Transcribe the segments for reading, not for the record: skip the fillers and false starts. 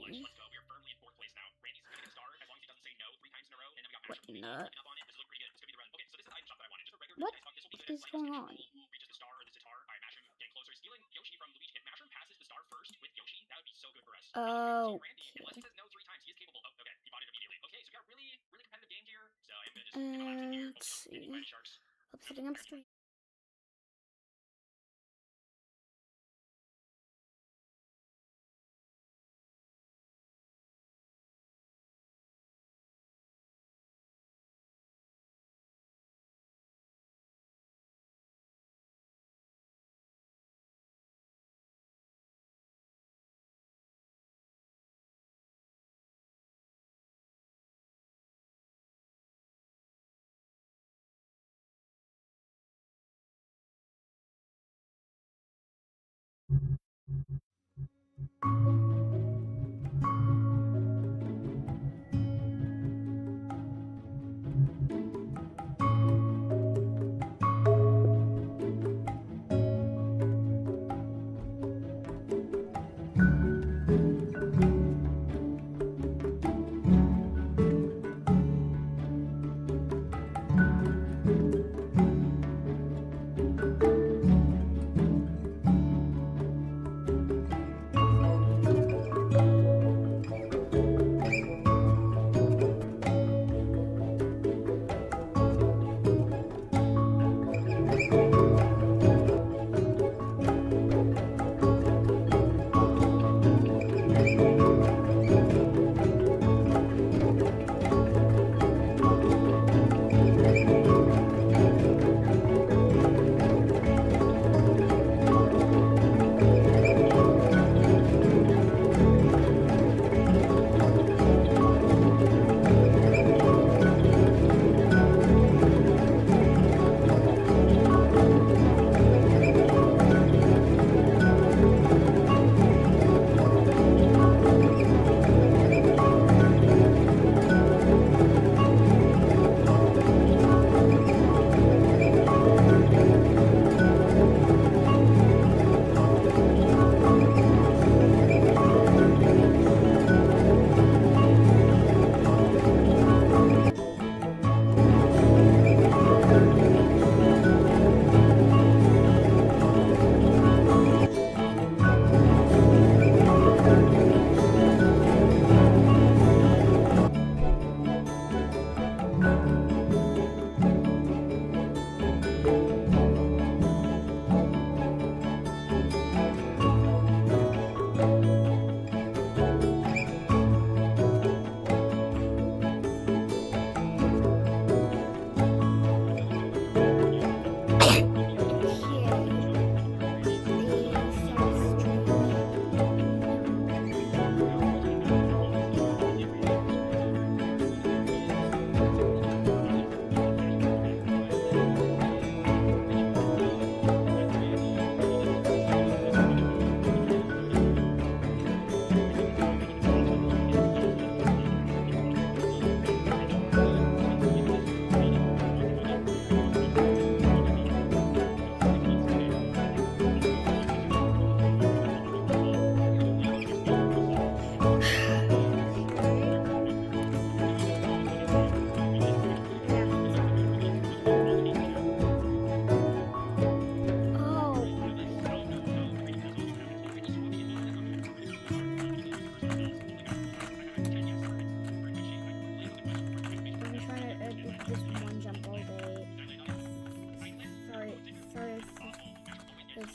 see. What nut? What is going on? Okay. Let's see. Setting up stream.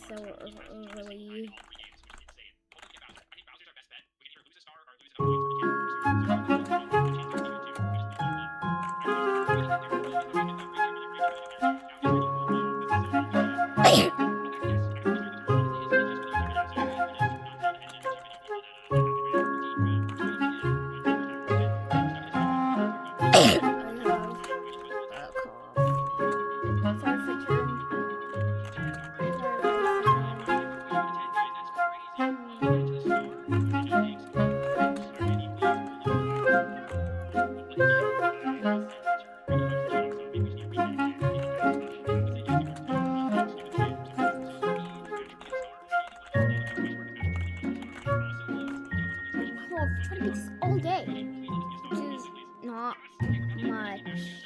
So really. I've tried to beat this all day, which is not much.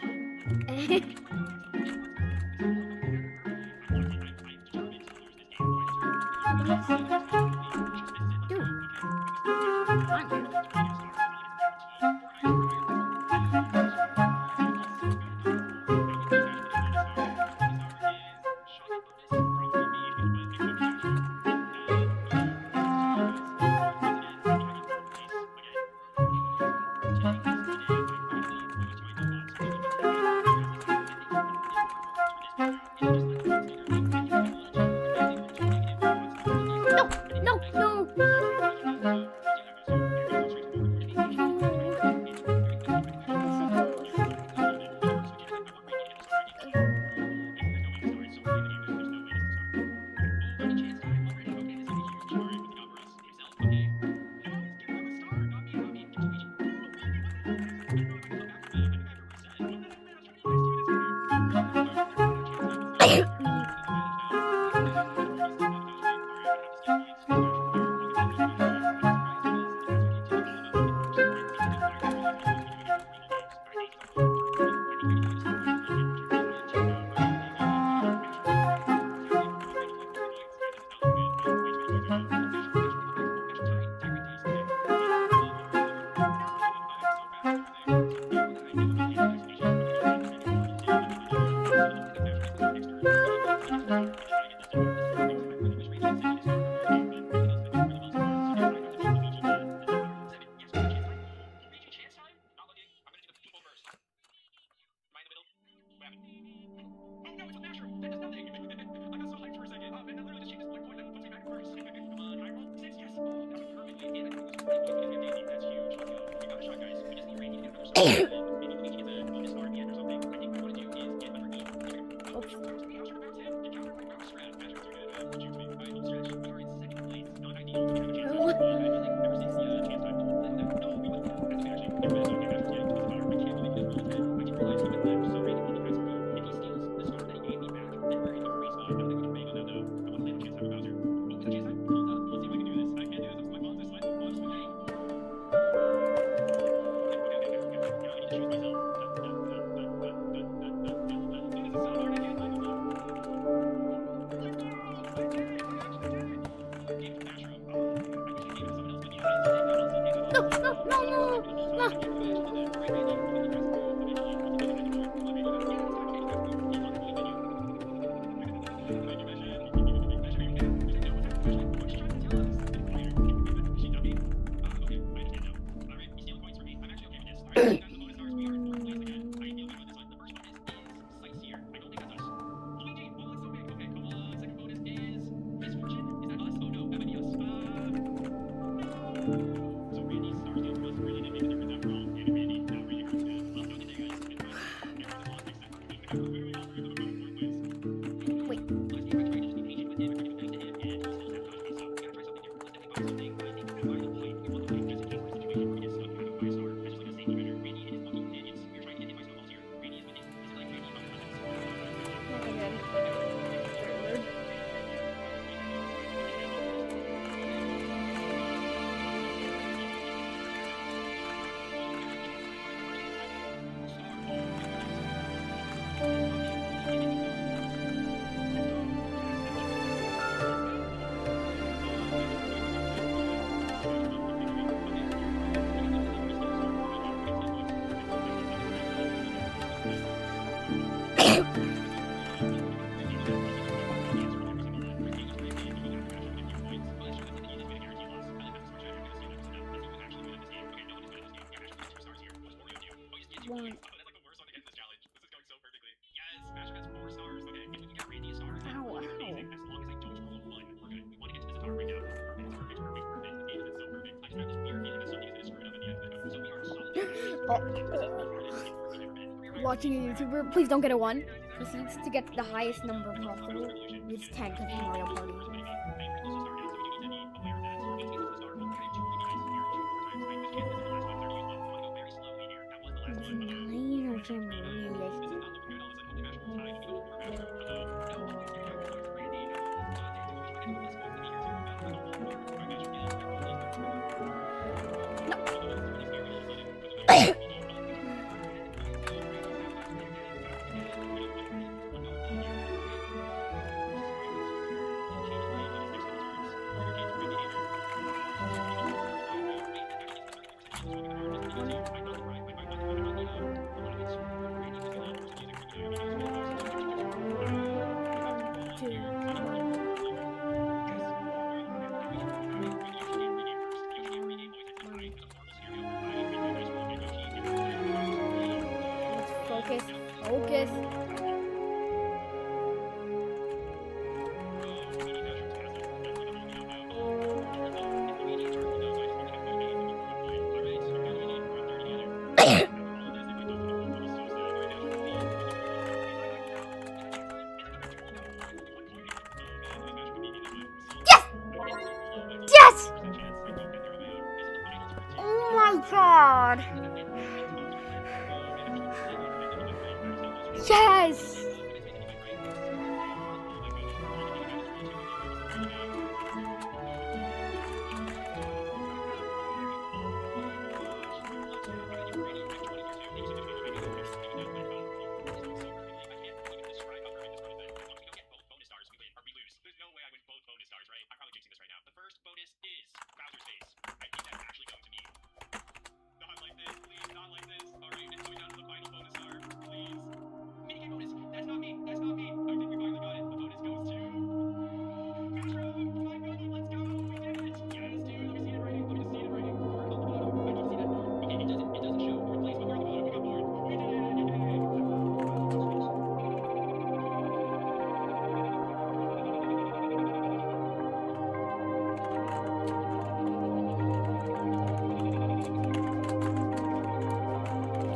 Dude, fine. No, no, no. One. Ow, ow. Watching a YouTuber, please don't get a 1. Proceeds to get the highest number possible. It's 10 because it's Mario Party. Focus, focus. Yes! Oh my god! Yes!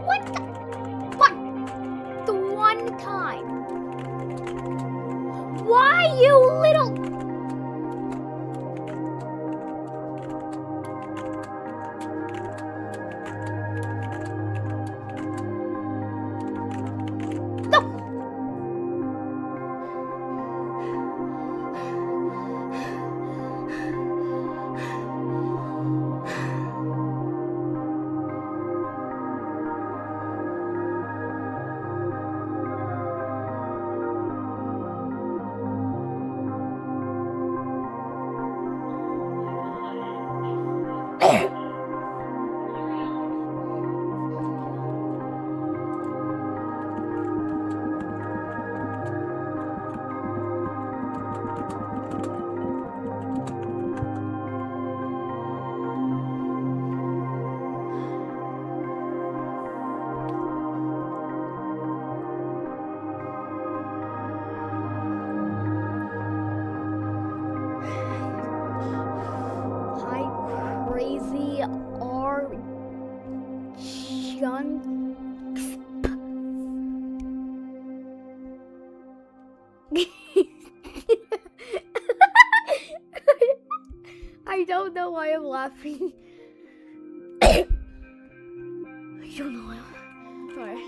What the? What? The one time. Why, you little... No! Crazy are chunks. I don't know why I'm laughing. I don't know why. Sorry.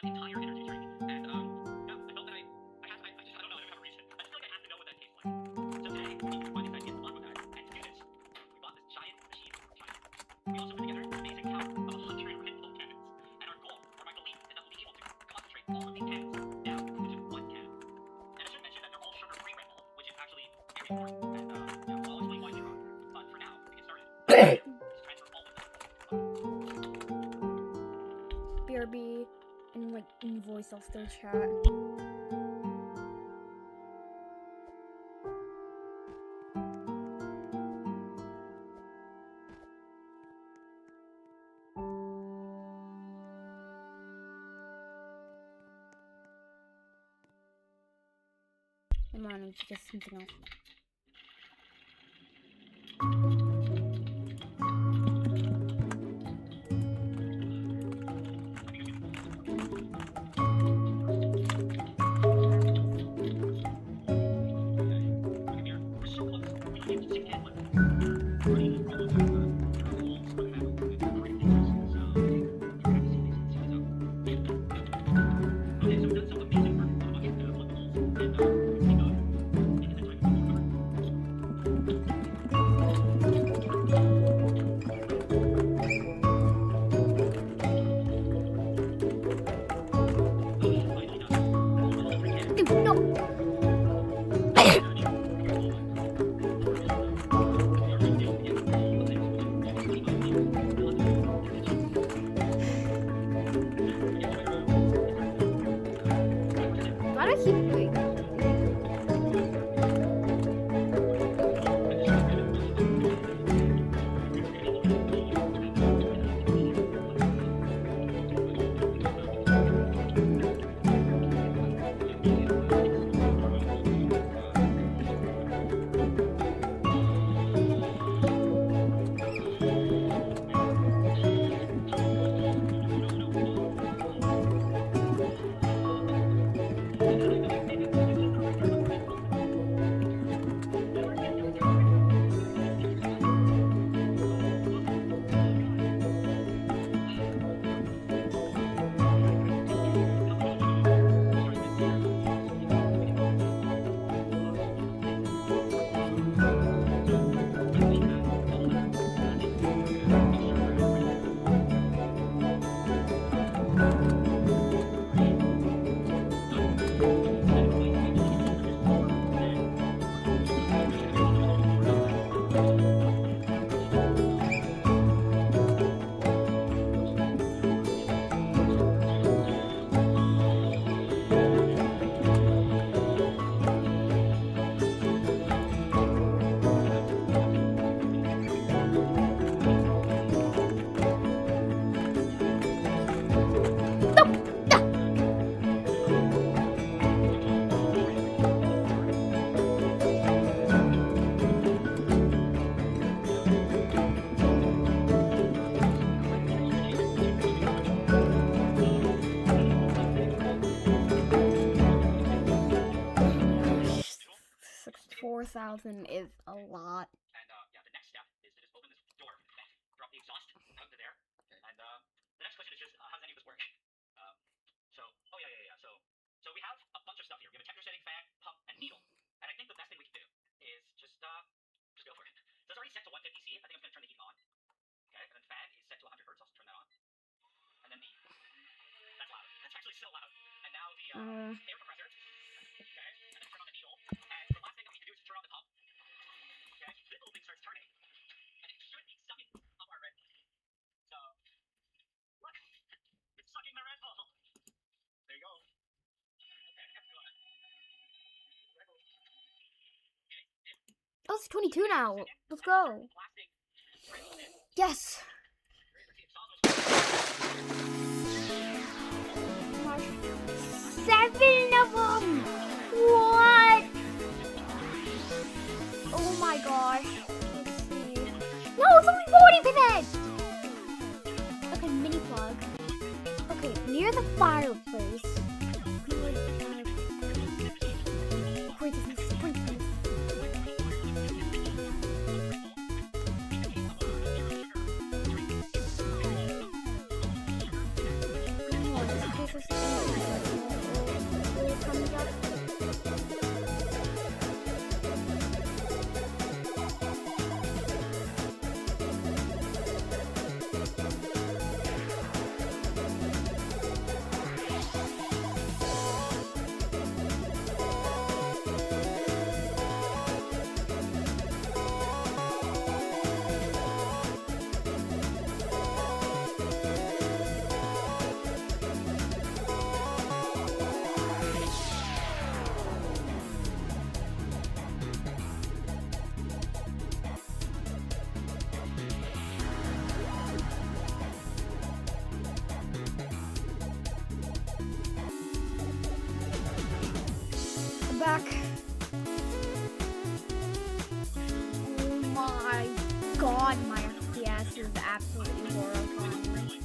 entire energy drink. And yeah, I felt that I don't know, I don't have a reason. I just feel like I have to know what that tastes like. So today, we need to find these ideas along with that. And to do this, we bought this giant machine from China. We also put together an amazing count of 100 Red Bull cans. And our goal, or my belief, is that we'll be able to concentrate all of these cans down into just one can. And I should mention that they're all sugar-free Red Bull, which is actually very important. And yeah, I'll explain why later on. But for now, to get started, just transfer all of them. BRB and like in voice I'll still chat. Come on, it's just something else. is a lot. And yeah, the next step is to just open this door, drop the exhaust out to there. And the next question is just how does any of this work? Oh yeah. So we have a bunch of stuff here. We have a temperature setting, fan, pump, and needle. And I think the best thing we can do is just go for it. So it's already set to 150 C. I think I'm gonna turn the heat on. Okay, and then fan is set to 100 hertz. I'll turn that on. And then that's loud. That's actually so loud. And now the air compressor. Okay, and then turn on the needle. And the last thing that we need to do is turn on the pump. Okay, this little thing starts turning, and it should be sucking up our Red Bull. So look, it's sucking my Red Bull. There you go. Okay, go ahead. Red Bull. Oh, it's 22 now. Let's go. Yes. Seven of them. What? Oh my gosh. Let's see. No, it's only 40%. Okay, mini plug. Okay, near the fireplace. Wait, this is sprinkling. back. Oh my god, my FPS is absolutely horrifying.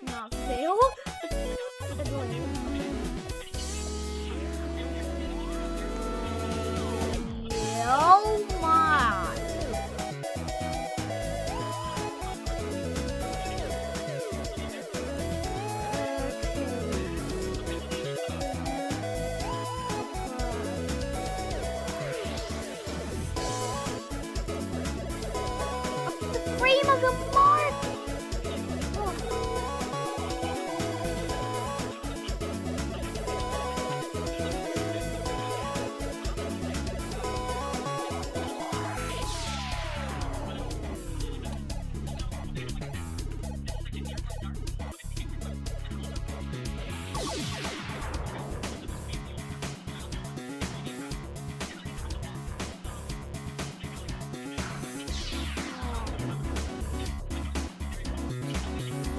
Not fail? That's really oh my! The frame of the mark!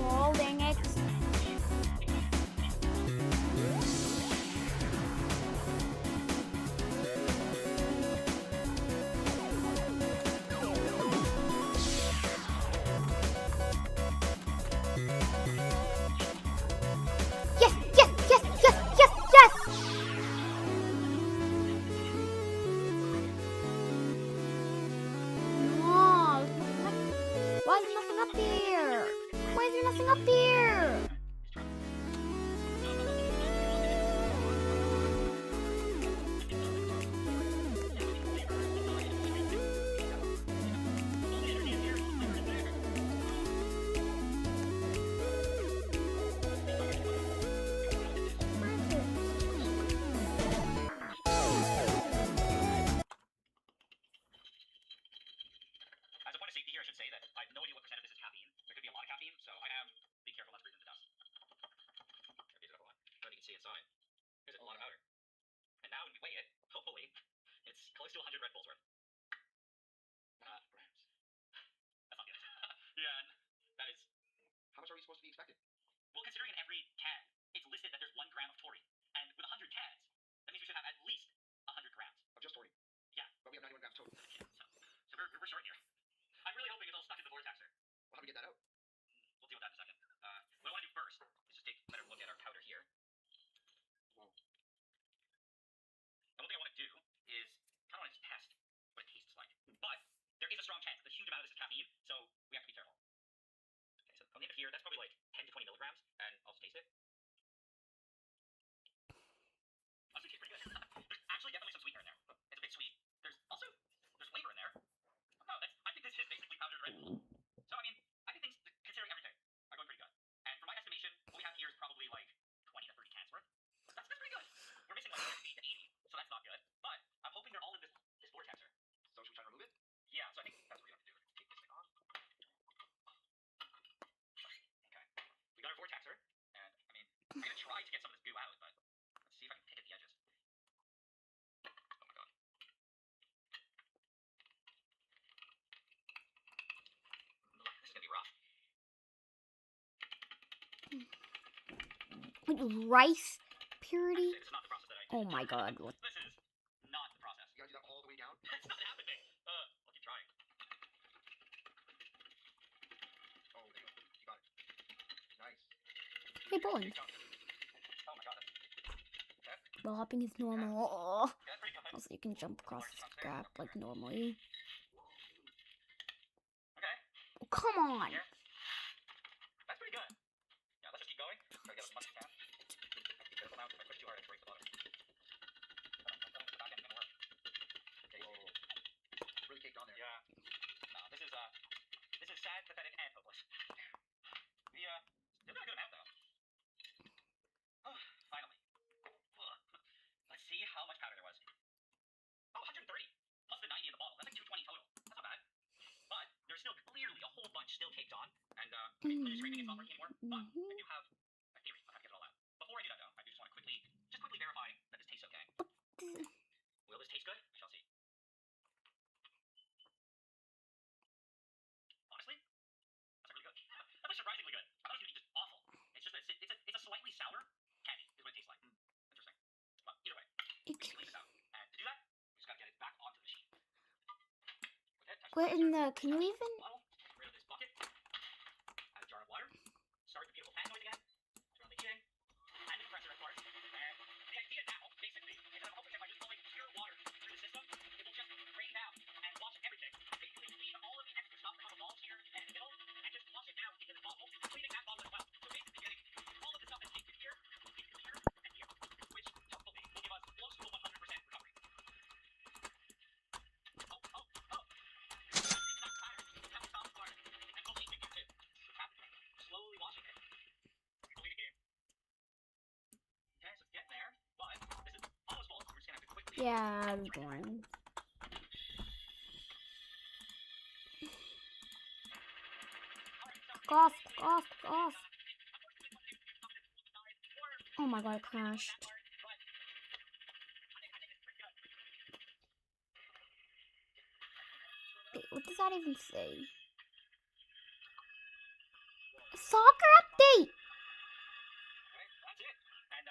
Oh, dang it. Yes, yes, yes, yes, yes, yes! No, why is there nothing up here? Why is there nothing up here? As a point of safety here, I should say that I have no idea what percent of this is caffeine. There could be a lot of caffeine, so I am be careful not to breathe in the dust. Here's another one. But you can see inside. There's a lot of powder. And now when we weigh it, hopefully, it's close to 100 Red Bulls worth. Grams. That's not good. Yeah, and that is. How much are we supposed to be expecting? Well, considering in every can, it's listed that there's 1 gram of taurine. And with 100 cans, that means we should have at least 100 grams. Of just taurine? Yeah. But we have 91 grams total. So we're short here. I'm really hoping it's all stuck in the vortexer. Well, how do we get that out? We'll deal with that in a second. What I want to do first is just take a better look at our powder here. Whoa. And one thing I want to do is kind of want to just test what it tastes like. But there is a strong chance that a huge amount of this is caffeine, so we have to be careful. Okay, so I'll name it here. That's probably like 10 to 20 milligrams, and I'll just taste it. Actually, tastes pretty good. There's actually definitely some sweetener in there. It's a bit sweet. There's flavor in there. No, I think this is basically powdered Red Bull. So I mean, I think things, considering everything, are going pretty good. And for my estimation, what we have here is probably like 20 to 30 cans worth. That's pretty good. We're missing like 60 to 80, so that's not good. But I'm hoping they're all in this vortexer. So should we try to remove it? Yeah, so I think that's what we have to do. Take this thing off. Okay. We got our vortexer, and I mean, I'm gonna try to get some of this goo out, but let's see if I can pick at the edges. Oh my god. This is gonna be rough. Rice purity? This is not the process that I Oh my god. What? This is not the process. You gotta do that all the way down? It's not happening. I'll keep trying. Oh, there you go. You got it. Nice. Hey, bowling. Oh my god. Okay. Ball hopping is normal. Oh. Yeah, that's pretty good. Also, you can jump across the scrap like normally. Okay. Oh, come on. Here. That's pretty good. Yeah, let's just keep going. Try to get as much as we can. I have to be careful now because if I push too hard, I break the bottom. The back end's gonna work. Okay, it's really caked on there. Yeah. No, this is sad, pathetic, and hopeless. We still got a good amount though. Oh, finally. Let's see how much powder there was. Oh, 130 plus the 90 in the bottle. That's like 220 total. That's not bad. But there's still clearly a whole bunch still caked on, and clearly scraping is not working anymore. But I do have a theory on how to get it all out. Before I do that though, I do just want to quickly verify that this tastes okay. Will this taste It we can clean this out. And to do that, we just gotta get it back onto the machine. Okay, Where in the? Can you even? bottle, get rid of this bucket, add a jar of water, start the beautiful fan noise again, turn on the heating, and the compressor, of course. And the idea now, basically, is that I'm hoping that by just blowing pure water through the system, it will just rain down and wash everything. Basically clean all of the extra stuff from the walls here and in the middle, and just wash it down into the bottle, cleaning that bottle as well. So basically getting all of the stuff that's into here, and here, which hopefully will give us close to a 100% recovery. Slowly washing it. Going again. Okay, so it's getting there, but this is almost full, so we're just gonna have to quickly. Yeah, I'm boring. Off, off, off. Oh my god, it crashed. Wait, what does that even say? Soccer update! Okay, that's it. And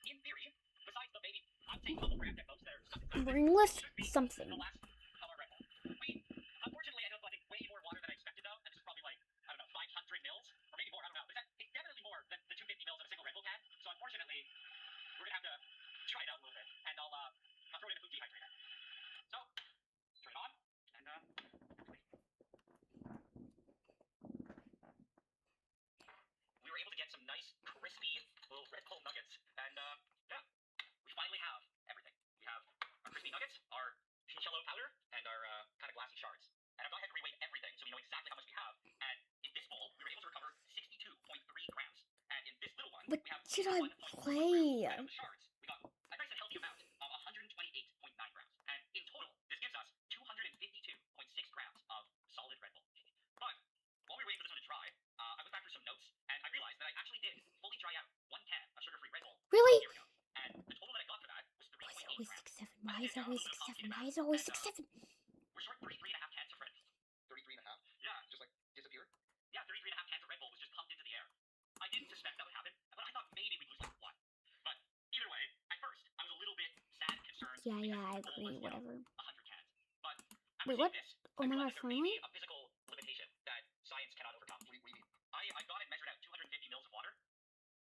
in theory, besides the baby, I'd say bubble wrap that goes there, Brainless something. the last of our Red Bull. We unfortunately ended up letting way more water than I expected though, and this is probably like, I don't know, 500 mils, or maybe more, I don't know. But it's definitely more than the 250 mils in a single Red Bull can. So unfortunately, we're gonna have to try it out a little bit, and I'll throw it in a food dehydrator. So, turn it on, and we were able to get some nice, crispy little Red Bull nuggets, and yeah, we finally have everything. We have our crispy nuggets, our chinchillo powder, and our kind of glassy shards. And I've gone ahead and reweighed everything, so we know exactly how much we have. And in this bowl, we were able to recover 62.3 grams. And in this little one, What we have should I 1.4 play? grams. And on the shards, we got a nice and healthy amount of 128.9 grams. And in total, this gives us 252.6 grams of solid Red Bull. But while we were waiting for this one to dry, I went back through some notes, and I realized that I actually did fully dry out 1 can of sugar-free Red Bull. Really? A year ago. And the total that I got for that was 3.8 Always grams. 6-7. Why is it always 6-7? Why is it always 6-7? We're short 33 and a half cans of Red Bull. 33 and a half? Yeah. Just like disappear? Yeah, 33 and a half cans of Red Bull was just pumped into the air. I didn't suspect that would happen, but I thought maybe we'd lose like 1. But either way, at first, I was a little bit sad and concerned. Yeah, I agree, whatever. 100 cans. But Wait, what? this, Oh my god, finally? a physical limitation that science cannot overcome. What do you mean? I've gone and measured out 250 mils of water.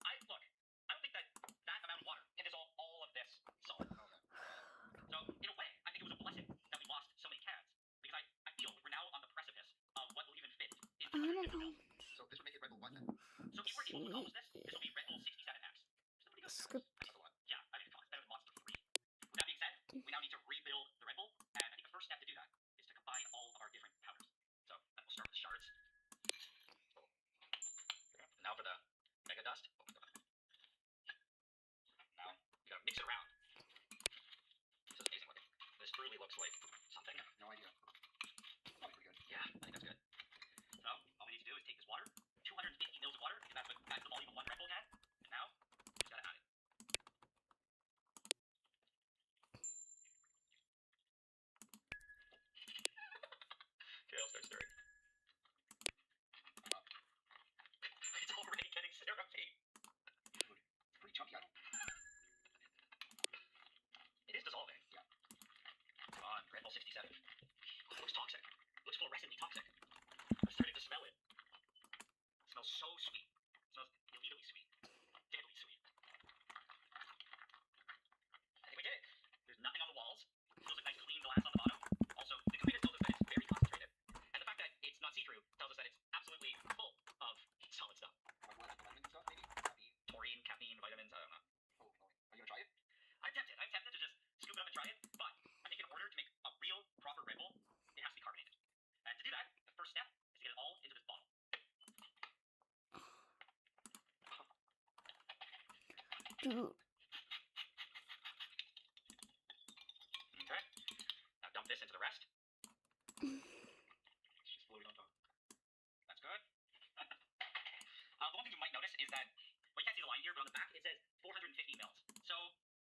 I don't think that amount of water can dissolve all of this solid. Okay. So, in a way, I think it was a blessing that we lost so many cans, because I feel we're now on the precipice of what will even fit in 250 mils. So this would make it Red Bull 1 then? So if we're able to accomplish this will be Red Bull 67X. Still pretty good. Script. That's a lot. Yeah, I think it's better than Monster 3. That being said, we now need to rebuild the Red Bull, and I think the first step to do that is to combine all of our different powders. So, we'll start with the shards. Now for the Mega Dust. Now, you gotta mix it around. This is amazing looking. This truly looks like something. No idea. Probably pretty good. Yeah, I think that's good. So, all we need to do is take this water, 250 mils of water, because that's the volume of 1 Red Bull can. And now, just gotta add it. Okay, I'll start stirring. It's already getting syrupy. Dude, it's pretty chunky. It is dissolving. Yeah. Come on, Red Bull 67. It looks toxic. It looks fluorescently toxic. I'm starting to smell it. It smells so sweet. It smells illegally sweet. Deadly sweet. I think we did it. There's nothing on the walls. It feels like nice clean glass on the bottom. Also, the ingredients tells us that it's very concentrated. And the fact that it's not see-through tells us that it's absolutely full of solid stuff. Vitamin stuff, maybe? Taurine, caffeine, vitamins, I don't know. Oh, no. Are you gonna try it? I'm tempted to just scoop it up and try it, but I think in order to make a real, proper Red Bull, it has to be carbonated. And to do that, the first step is to get it all into this bottle. Dude. Okay. Now dump this into the rest. It's just floating on top. That's good. The one thing you might notice is that, well, you can't see the line here, but on the back it says 450 mils. So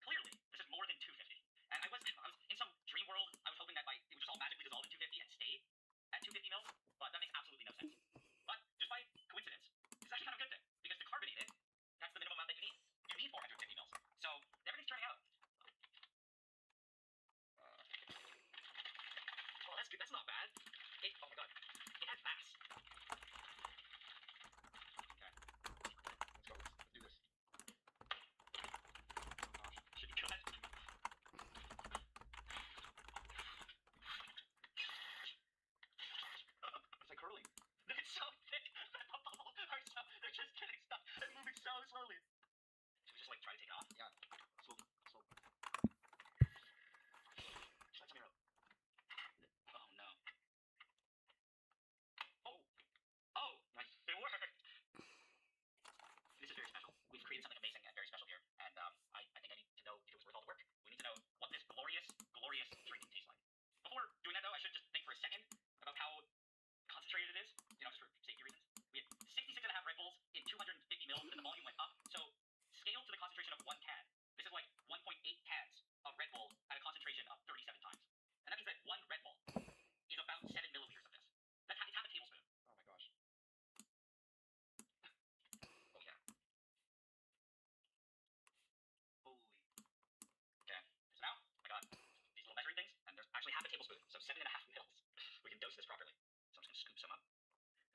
clearly, this is more than 250. And I was in some dream world. I was hoping that it would just all magically dissolve in 250 and stay at 250 mils, but that makes absolutely no sense. But just by coincidence, it's actually kind of a good thing, because to carbonate it, that's the minimum amount that you need. You need 450 mils.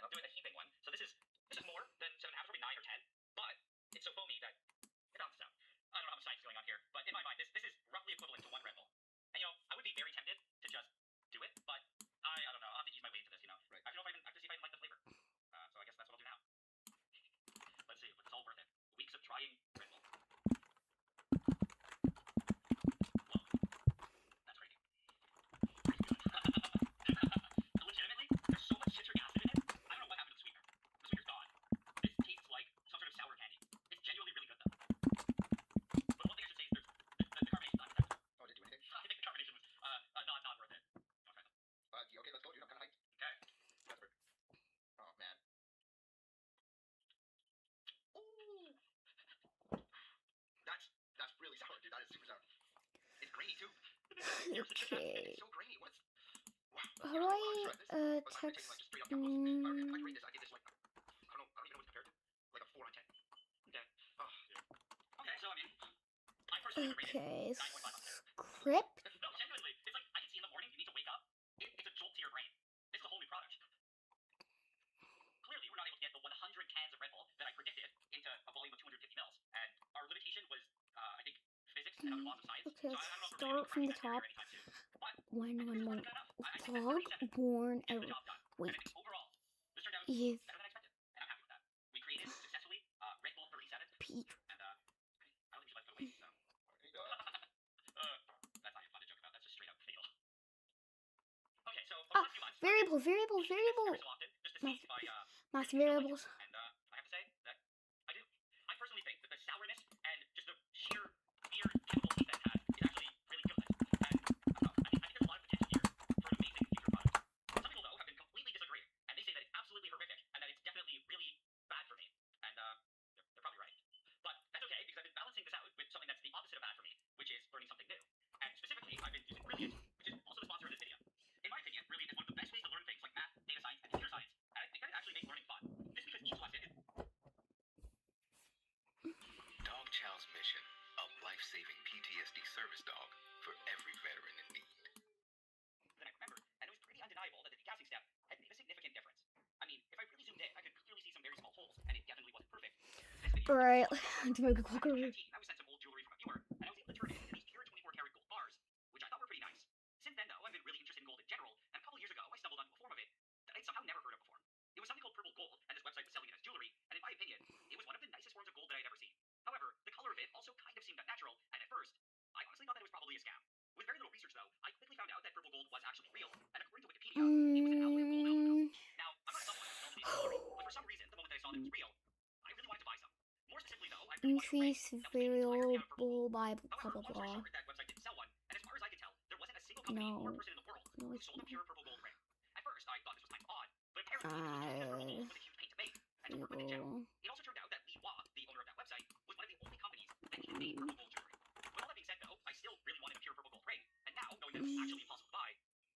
I'll do it a heaping one. So this is more than 7.5, probably 9 or 10, but it's so foamy that it bounces out. I don't know how much science is going on here, but in my mind, this is roughly equivalent to 1 Red Bull. And I would be very tempted to just do it, but I don't know. I'll have to ease my way into this, Right. I don't know if I have to see if I even like the flavor. So I guess that's what I'll do now. Let's see if it's all worth it. Weeks of trying Red Bull. Whoa, that's crazy. Legitimately, there's so much citric acid in it. I don't know what happened to the sweetener. The sweetener's gone. This tastes like some sort of sour candy. It's genuinely really good though. But one thing I should say is the carbonation's not acceptable. Oh, did it do anything? I think the carbonation was not worth it. Don't try that. Okay, let's go, dude. I'm kind of hyped. Okay. That's weird. Oh man. Ooh. That's really sour, dude. That is super sour. It's grainy too. Okay. It's so grainy. What's How do I text? If I rate this, I give this like I don't even know what to compare it to. Like a 4 on 10. Okay. Oh, yeah. Okay, so I mean, I personally would rate it 9.5 on 10. Script? No, genuinely, it's like I can see in the morning you need to wake up. It's a jolt to your brain. This is a whole new product. Clearly, we're not able to get the 100 cans of Red Bull that I predicted into a volume of 250 mils, and our limitation was, I think, physics and other laws of science. Okay, so I don't know if start from the top. When vlog born out. Wait. Overall, this turned out Is better than I expected, and I'm happy with that. We created successfully Red Bull 37, Peach. and I don't think we should let it go to waste. So that's not even fun to joke about. That's just straight up fail. Okay, so over the last few months, variable. every so often, just to see if I Mass variables. and I have to say that I do. I personally think that the sourness and just the sheer weird chemical heat that it has is actually really good. And I think there's a lot of potential here for an amazing future product. Some people though have been completely disagreeing, and they say that it's absolutely horrific and that it's definitely really bad for me. And they're probably right. But that's okay because I've been balancing this out with something that's the opposite of bad for me, which is learning something new. And specifically, I've been using Brilliant, which is also the sponsor of this video. In my opinion, Brilliant is one of the best ways to learn things like math, data science, and computer science. And I think that it actually makes learning fun. This is because each lesson is Dog Chow's mission, a life-saving PTSD service dog for every veteran in need. than I remembered, and it was pretty undeniable that the degassing step had made a significant difference. I mean, if I really zoomed in, I could clearly see some very small holes, and it definitely wasn't perfect. This video Alright, I'm to make a cooker. I was sent some old jewelry from a viewer, and I was able to turn it into these pure 24-karat gold bars, which I thought were pretty nice. Since then, though, I've been really interested in gold in general, and a couple years ago, I stumbled onto a form of it that I'd somehow never heard of before. It was something called purple gold, and this website was selling it as jewelry, and in my opinion, it was one of the nicest forms of gold that I'd ever seen. However, the color of it also kind of seemed unnatural, and at first, I honestly thought that it was probably a scam. With very little research, though, I quickly found out that purple gold was actually real, and according to Wikipedia, it was an alloy of gold and aluminum. Now, I'm not someone who's known to be jewelry, but for some reason, the moment that I saw that it was real, I really wanted to buy some. More specifically, though, I really wanted a ring Increase that would make me inspired variable out of purple gold. by blah However, blah long story blah. short, that website didn't sell one, and as far as I could tell, there wasn't a single company or person in the world No, who it's sold a not. pure purple gold ring. At first, I thought this was kind of odd, but apparently, purple gold was a huge pain to make, and to work with in general. It also turned out that Lee Wah, the owner of that website, was one of the only companies that even made purple gold jewelry. With all that being said, though, I still really wanted a pure purple gold ring, and now, knowing that it was actually impossible to buy,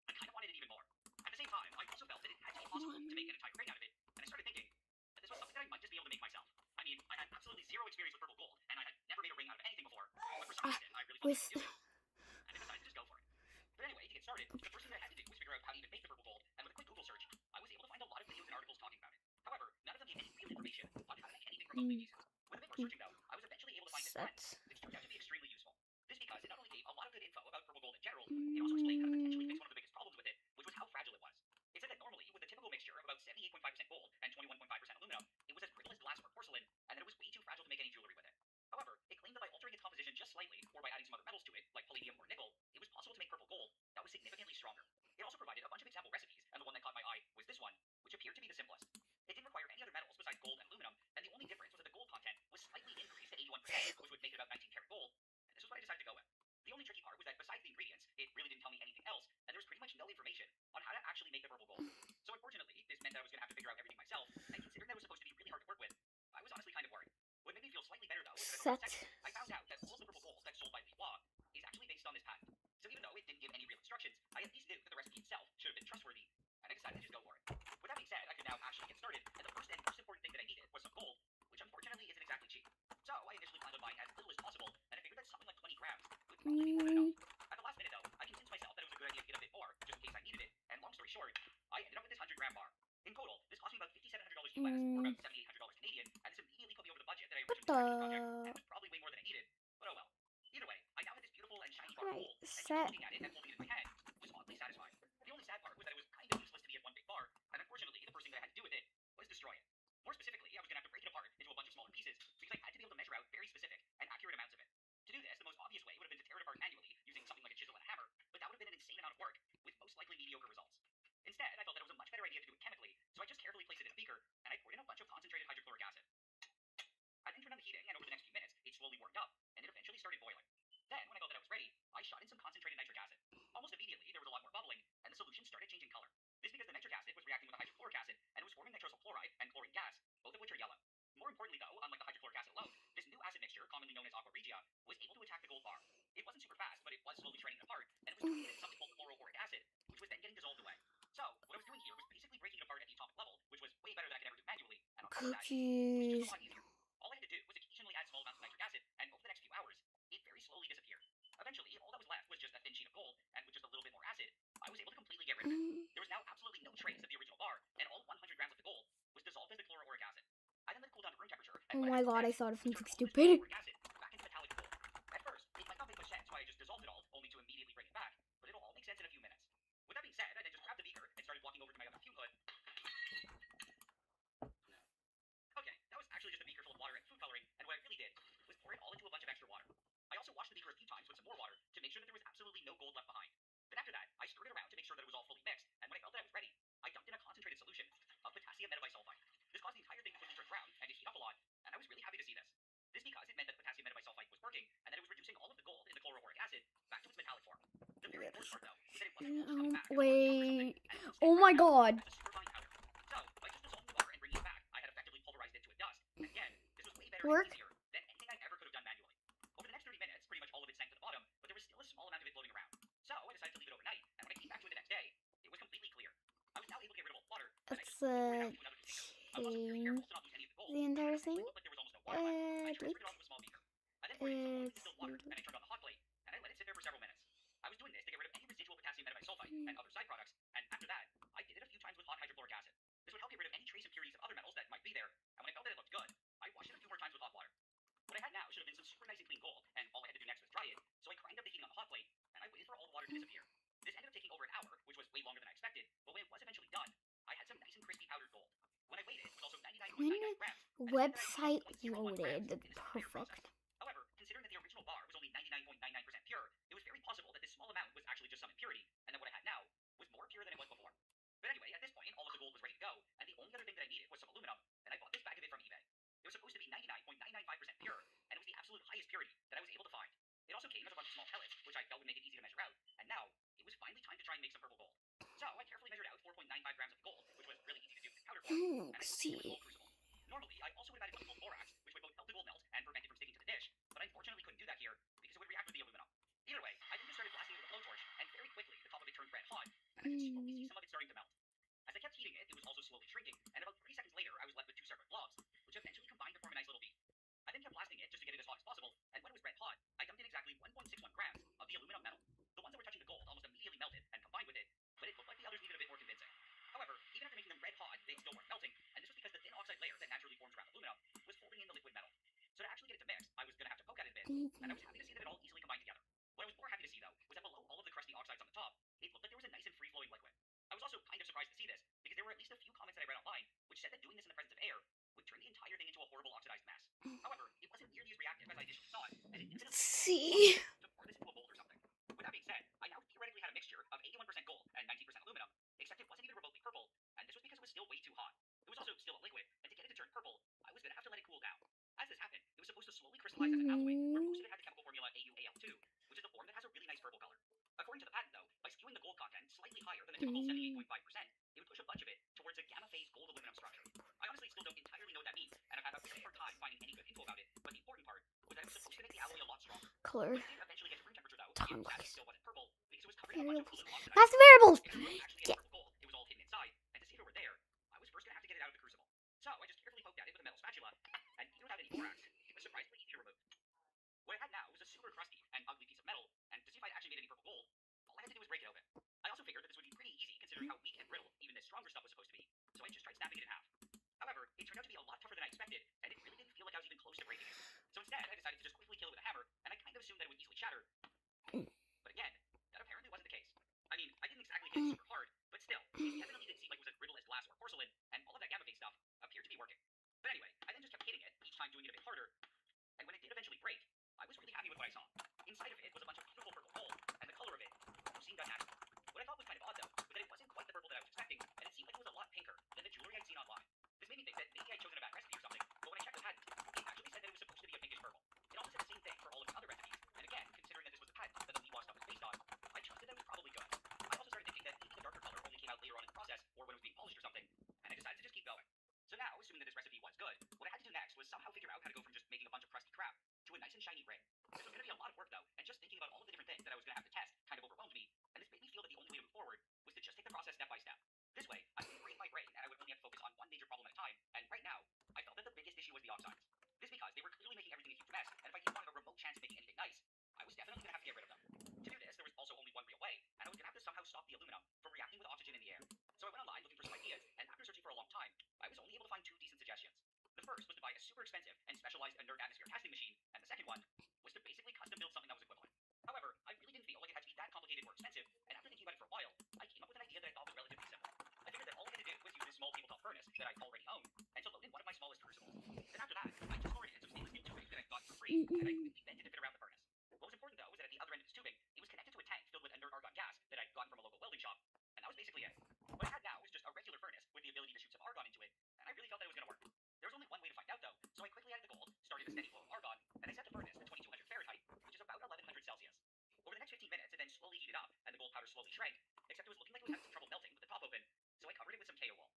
I kind of wanted it even more. At the same time, I also felt that it had to be possible to make an entire ring out of it, and I started thinking that this was something that I might just be able to make myself. I mean, I had absolutely zero experience with purple gold, and I had never made a ring out of anything before, but for some reason, I really wanted to do it, and I decided to just go for it. But anyway, to get started, the first thing that I had to do was figure out how to even make the purple gold, and with a quick Google search, I was able to find a lot of videos and articles talking about it. However, none of them gave any real information on how to make anything remotely decent. With a bit more searching, though, I was eventually able to find this Set. patent, which turned out to be extremely useful. This because it not only gave a lot of good info about purple gold in general, it also explained how to potentially fix one of the biggest problems with it, which was how fragile it was. It said that normally, with a typical mixture of about 78.5% gold and 21.5% aluminum, it was as brittle as glass or porcelain, and that it was way too fragile to make any jewelry with it. However, it claimed that by altering its composition just slightly, or by adding some other metals to it, like palladium or nickel, it was possible to make purple gold that was significantly stronger. It also provided a bunch of example recipes, and the one that caught my eye was this one, which appeared to be the simplest. It didn't require any other metals besides gold and aluminum, and the only difference was that the gold content was slightly increased to 81%, which would make it about 19-karat gold, and this was what I decided to go with. The only tricky part was that besides the ingredients, it really didn't tell me anything else, and there was pretty much no information on how to actually make the purple gold. So unfortunately, this meant that I was going to have to figure out everything myself, and considering that it was supposed to be really hard to work with, I was honestly kind of worried. What made me feel slightly better, though, was that over the second, I found out that all of the purple gold that's sold by Lee Wah is actually based on this patent. So even though it didn't give any real instructions, I at least knew that the recipe itself should have been trustworthy, and I decided to just go for it. With that being said, I could now actually get started, and the first and most important thing that I needed was some gold, which unfortunately isn't exactly cheap. So I initially planned on buying as little as possible, and I figured that something like 20 grams would probably be more than enough. At the last minute, though, I convinced myself that it was a good idea to get a bit more, just in case I needed it, and long story short, I ended up with this 100-gram bar. In total, this cost me about 56 I said. Looking at it and holding it in my hand was oddly satisfying. The only sad part was that it was kind of useless to me as one big bar, and unfortunately, the first thing that I had to do with it was destroy it. More specifically, I was going to have to break it apart into a bunch of smaller pieces because I had to be able to measure out very specific and accurate amounts of it. To do this, the most obvious way would have been to tear it apart manually using something like a chisel and a hammer, but that would have been an insane amount of work with most likely mediocre results. Instead, I felt that it was a much better idea to do it chemically, so I just carefully placed it in a beaker and I poured in a bunch of concentrated hydrochloric acid. I then turned on the heating, and over the next few minutes, it slowly warmed up, and it eventually started boiling. Then, when I felt that I was ready, I shot in some concentrated nitric acid. Almost immediately, there was a lot more bubbling, and the solution started changing color. This because the nitric acid was reacting with the hydrochloric acid, and it was forming nitrosyl chloride and chlorine gas, both of which are yellow. More importantly, though, unlike the hydrochloric acid alone, this new acid mixture, commonly known as aqua regia, was able to attack the gold bar. It wasn't super fast, but it was slowly shredding it apart, and it was doing it in something called chloroauric acid, which was then getting dissolved away. So, what I was doing here was basically breaking it apart at the atomic level, which was way better than I could ever do manually, and on top of that, it was Cookies. just a lot easier. All I had to do was occasionally add small amounts of nitric acid, and over the next few hours, it very slowly disappeared. Eventually, all that was left was just a thin sheet of gold, and with just a little bit more acid, I was able to completely get rid of it. There was now absolutely no trace of the original bar, and all 100 grams of the gold was dissolved as the chloroauric acid. I then let it cool down to room temperature, and Oh when my I god, I had thought of it, something turned all this stupid. chloroauric acid back into metallic gold. At first, it might not make much sense why I just dissolved it all, only to immediately bring it back, but it'll all make sense in a few minutes. With that being said, I then just grabbed the beaker and started walking over to my other fume hood. Okay, that was actually just a beaker full of water and food coloring, and what I really did was pour it all into a bunch of extra water. I also washed the beaker a few times with some more water to make sure that there was absolutely no gold left behind. Then after that, I stirred it around to make sure that it was all fully mixed, and when I felt that I was ready, I dumped in a concentrated solution of potassium metabisulfite. This caused the entire thing to quickly turn brown and to heat up a lot, and I was really happy to see this. This because it meant that the potassium metabisulfite was working, and that it was reducing all of the gold in the chloroauric acid back to its metallic form. The very important part, though, was that it wasn't all just coming back as a bar of milk or something, Wait. and it was Oh my god. as a super fine powder. So, by just dissolving the bar and bringing it back, I had effectively pulverized it to a dust, and again, this was way better and Work. easier than anything I ever could have done manually. Over the next 30 minutes, pretty much all of it sank to the bottom, but there was still a small amount of it floating around. So, I decided to leave it overnight, and when I came back to it the next day, it was completely clear. I was now able to get rid of all the water, and I just poured it out into another container. I was also very careful to not lose any of the gold. The entire thing. It looked like there was almost no water left. I transferred it onto a small beaker. I then poured in some only distilled water, and I turned on the hot plate, and I let it sit there for several minutes. I was doing this to get rid of any residual potassium metabisulfite and other side products, and after that, I did it a few times with hot hydrochloric acid. This would help get rid of any trace impurities of other metals that might be there, and when I felt that it looked good, I washed it a few more times with hot water. What I had now should have been some super nice and clean gold, and all I had to do next was dry it, so I cranked up the heating on the hot plate, and I waited for all the water to disappear. This ended up taking over an hour, which was way longer than I expected, but when it was eventually done, I had some nice and crispy powdered gold. When I weighed it, it was also 99.99 grams. Website loaded. Perfect. However, considering that the original bar was only 99.99% pure, it was very possible that this small amount was actually just some impurity, and that what I had now was more pure than it was before. But anyway, at this point, all of the gold was ready to go, and the only other thing that I needed was some aluminum, and I bought this bag of it from eBay. It was supposed to be 99.995% pure, and it was the absolute highest purity that I was able to find. It also came as a bunch of small pellets, which I felt would make it easy to measure out, and now, it was finally time to try and make some purple gold. So, I carefully measured out 4.95 grams of the gold, which was really easy to do in powder form, and I put it into a small crucible. Normally, I also would have added something called borax, which would both help the gold melt and prevent it from sticking to the dish, but I unfortunately couldn't do that here, because it would react with the aluminum. Either way, I then just started blasting it with a blowtorch, and very quickly, the top of it turned red hot, and I could slowly see some of it starting to melt. As I kept heating it, it was also slowly shrinking, and about 30 seconds later, I was left with two separate blobs, which eventually combined to form a nice little bead. I then kept blasting it just to get it as hot as possible, and when it was red hot, I dumped in exactly 1.61 grams of the aluminum metal. The ones that were touching the gold almost immediately melted and combined with it, but it looked like the others needed a bit more convincing. However, even after making them red hot, they still weren't melting, and this was because the thin oxide layer that naturally forms around aluminum was holding in the liquid metal. So to actually get it to mix, I was going to have to poke at it a bit, and I was happy to see that it all easily combined together. What I was more happy to see, though, was that below all of the crusty oxides on the top, it looked like there was a nice and free-flowing liquid. I was also kind of surprised to see this, because there were at least a few comments that I read online which said that doing this in the presence of air would turn the entire thing into a horrible oxidized mess. However, it wasn't nearly as reactive as I initially thought, and it infinitely See. to pour this into a mold or something. With that being said, I now theoretically had a mixture of 81% gold and 19% aluminum, except it wasn't even remotely purple, and this was because it was still way too hot. It was also still a liquid, and to get it to turn purple, I was going to have to let it cool down. As this happened, it was supposed to slowly crystallize as an alloy, where most of it had the chemical formula AuAl2, which is the form that has a really nice purple color. According to the patent, though, by skewing the gold content slightly higher than the typical 78.5%, it would push a bunch of it towards a gamma phase gold aluminum structure. I honestly still don't entirely know what that means, and I've had a really hard time finding any good info about it, but the important part was that it was supposed to make the alloy a lot stronger. Color. When it did eventually get to room temperature, though, it sadly still wasn't purple, because it was covered in a bunch of aluminum oxide. That's the variables. If it wasn't actually a purple gold, it was all hidden inside, and to see if it were there, I was first going to have to get it out of the crucible. So I just carefully poked at it with a metal spatula, and even without any borax, it was surprisingly easy to remove. What I had now was a super crusty and ugly piece of metal, and to see if I'd actually made any purple gold, all I had to do was break it open. I also figured that this would be pretty easy considering how weak and brittle even this stronger stuff was supposed to be, so I just tried snapping it in half. However, it turned out to be a lot tougher than I expected, and it really didn't feel like I was even close to breaking it. So instead, I decided to just quickly kill it with a hammer, and I kind of assumed that it would easily shatter. But and I quickly bent it to fit around the furnace. What was important though was that at the other end of this tubing, it was connected to a tank filled with inert argon gas that I'd gotten from a local welding shop, and that was basically it. What I had now was just a regular furnace with the ability to shoot some argon into it, and I really felt that it was going to work. There was only one way to find out though, so I quickly added the gold, started a steady flow of argon, and I set the furnace to 2200 Fahrenheit, which is about 1100 Celsius. Over the next 15 minutes, it then slowly heated up, and the gold powder slowly shrank, except it was looking like it was having some trouble melting with the top open, so I covered it with some Kato wool.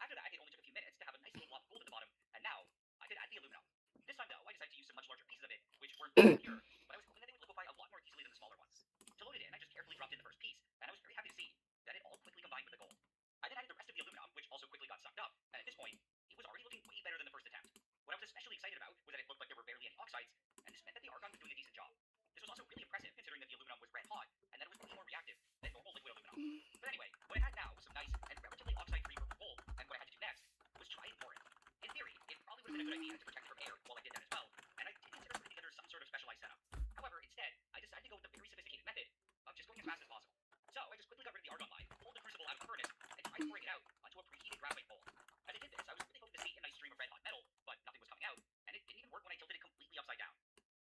After that, it only took a few minutes to have a nice little blob of gold at the bottom, and now I could add the aluminum. This time though, I decided to use some much larger pieces of it, which weren't very pure, but I was hoping that they would liquefy a lot more easily than the smaller ones. To load it in, I just carefully dropped in the first piece, and I was very happy to see that it all quickly combined with the gold. I then added the rest of the aluminum, which also quickly got sucked up, and at this point, it was already looking way better than the first attempt. What I was especially excited about was that it looked like there were barely any oxides, and this meant that the argon was doing a decent job. This was also really impressive considering that the aluminum was red hot, and that it was way more reactive than normal liquid aluminum. But anyway, what I had now was some nice and relatively oxide-free purple gold, and what I had to do next was try and pour it. In theory, it probably would have been a good idea to protect it from air while I did that as well, and I did consider putting together some sort of specialized setup. However, instead, I decided to go with the very sophisticated method of just going as fast as possible. So I just quickly got rid of the argon line, pulled the crucible out of the furnace, and tried pouring it out onto a preheated graphite bowl. As I did this, I was really hoping to see a nice stream of red hot metal, but nothing was coming out, and it didn't even work when I tilted it completely upside down.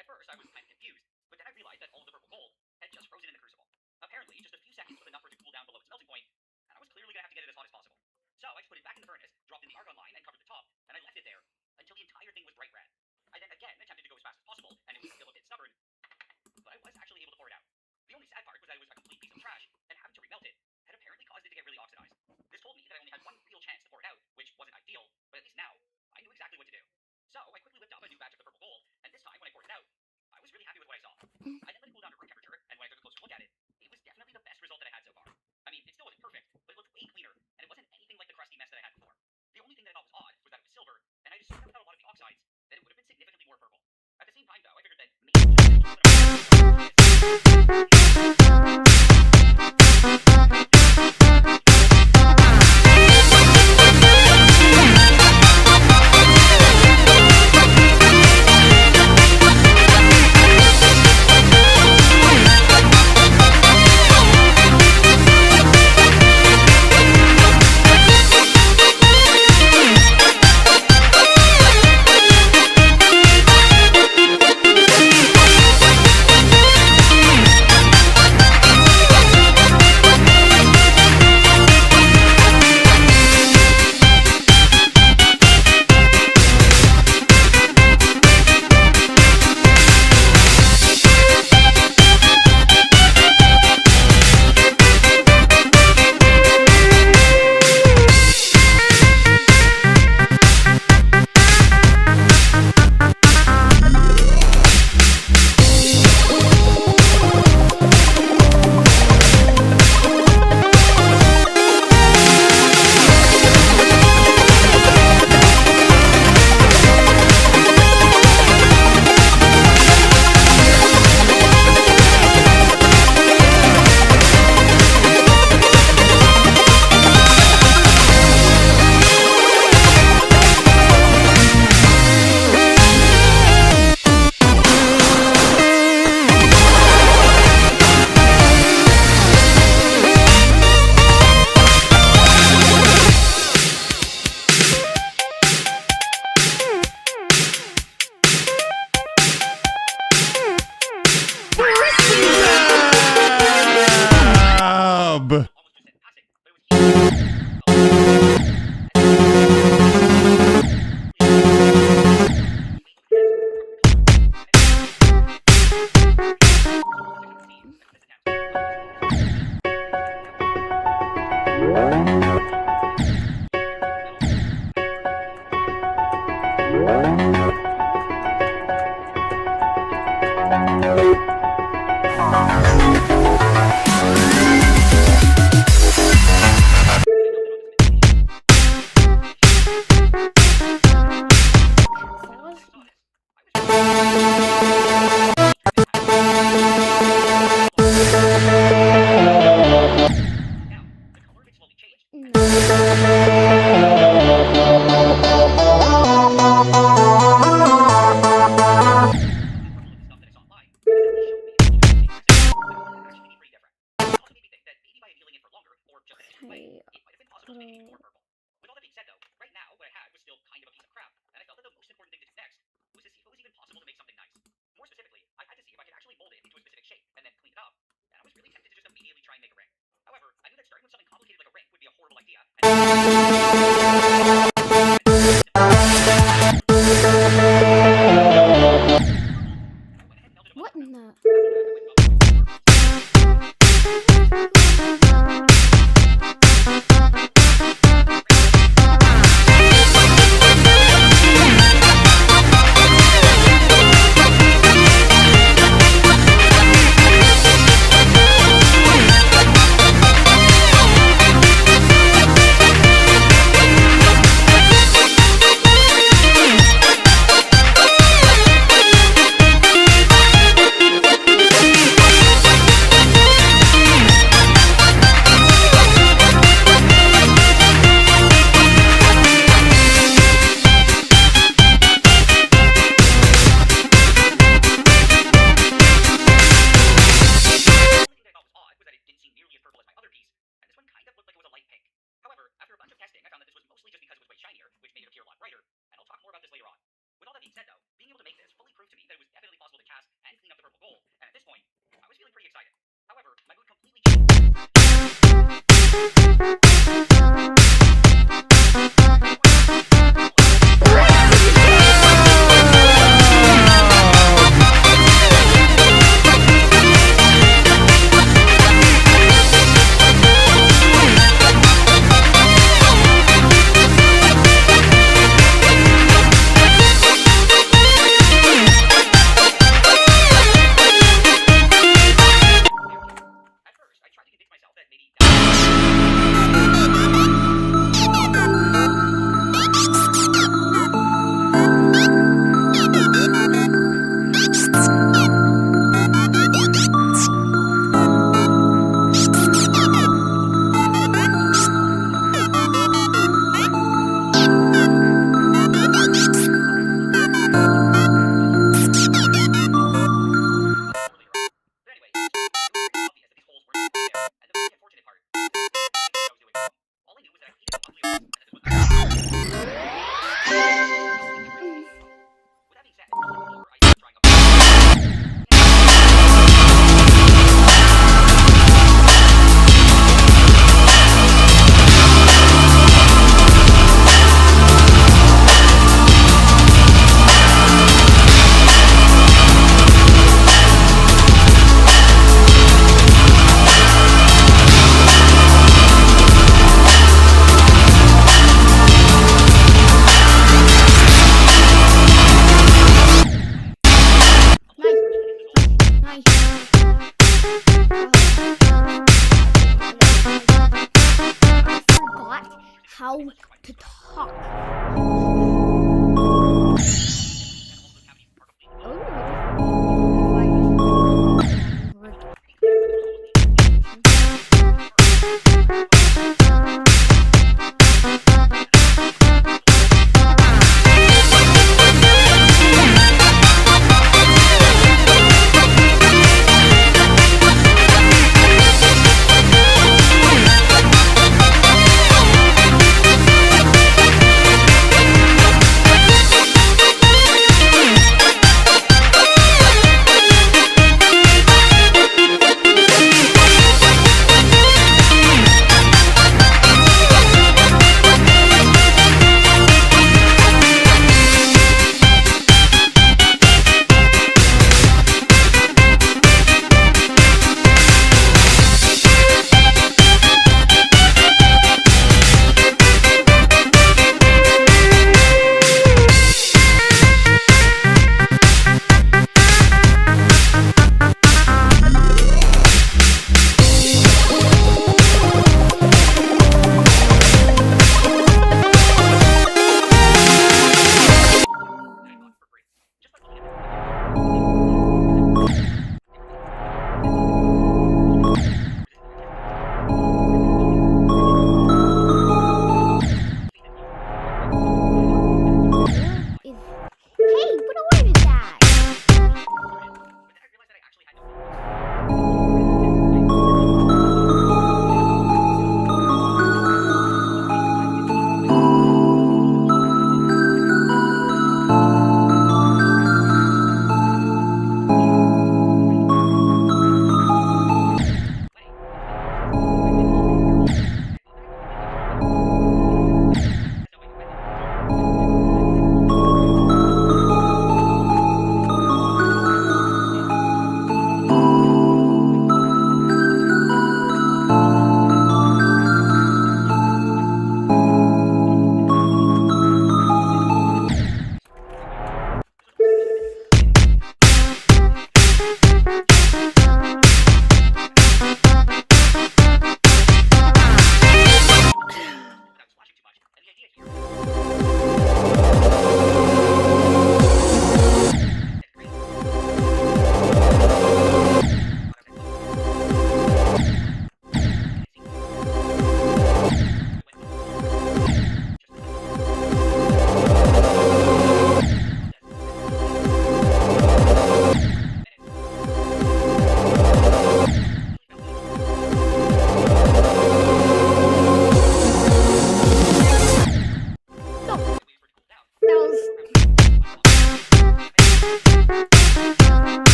At first, I was kind of confused, but then I realized that all of the purple gold had just frozen in the crucible. Apparently, just a few seconds was enough for it to cool down below its melting point, and I was clearly going to have to get it as hot as possible. So I just put it back in the furnace, dropped in the argon line, and covered the top, and I left it there until the entire thing was bright red. I then again attempted to go as fast as possible, and it was still a bit stubborn, but I was actually able to pour it out. The only sad part was that it was a complete piece of trash, and having to remelt it had apparently caused it to get really oxidized. This told me that I only had one real chance to pour it out, which wasn't ideal, but at least now, I knew exactly what to do. So I quickly whipped up a new batch of the purple gold, and this time when I poured it out, I was really happy with what I saw. I then let it cool down to room temperature, and when I took a closer look at it, it was definitely the best result that I had so far. I mean, it still wasn't perfect, but it looked way cleaner, and it wasn't anything like the crusty mess that I had before. The only thing that I thought was odd was that it was silver, and I assumed that without a lot of the oxides, that it would have been significantly more purple. At the same time, though, I figured that maybe What in the?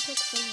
pick the one.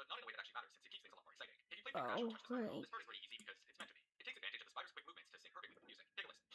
I'm gonna pick the boxes. Oh, great. This part is pretty easy because it's meant to be. It takes advantage of the spider's quick movements to sync perfectly with the music. Take a listen.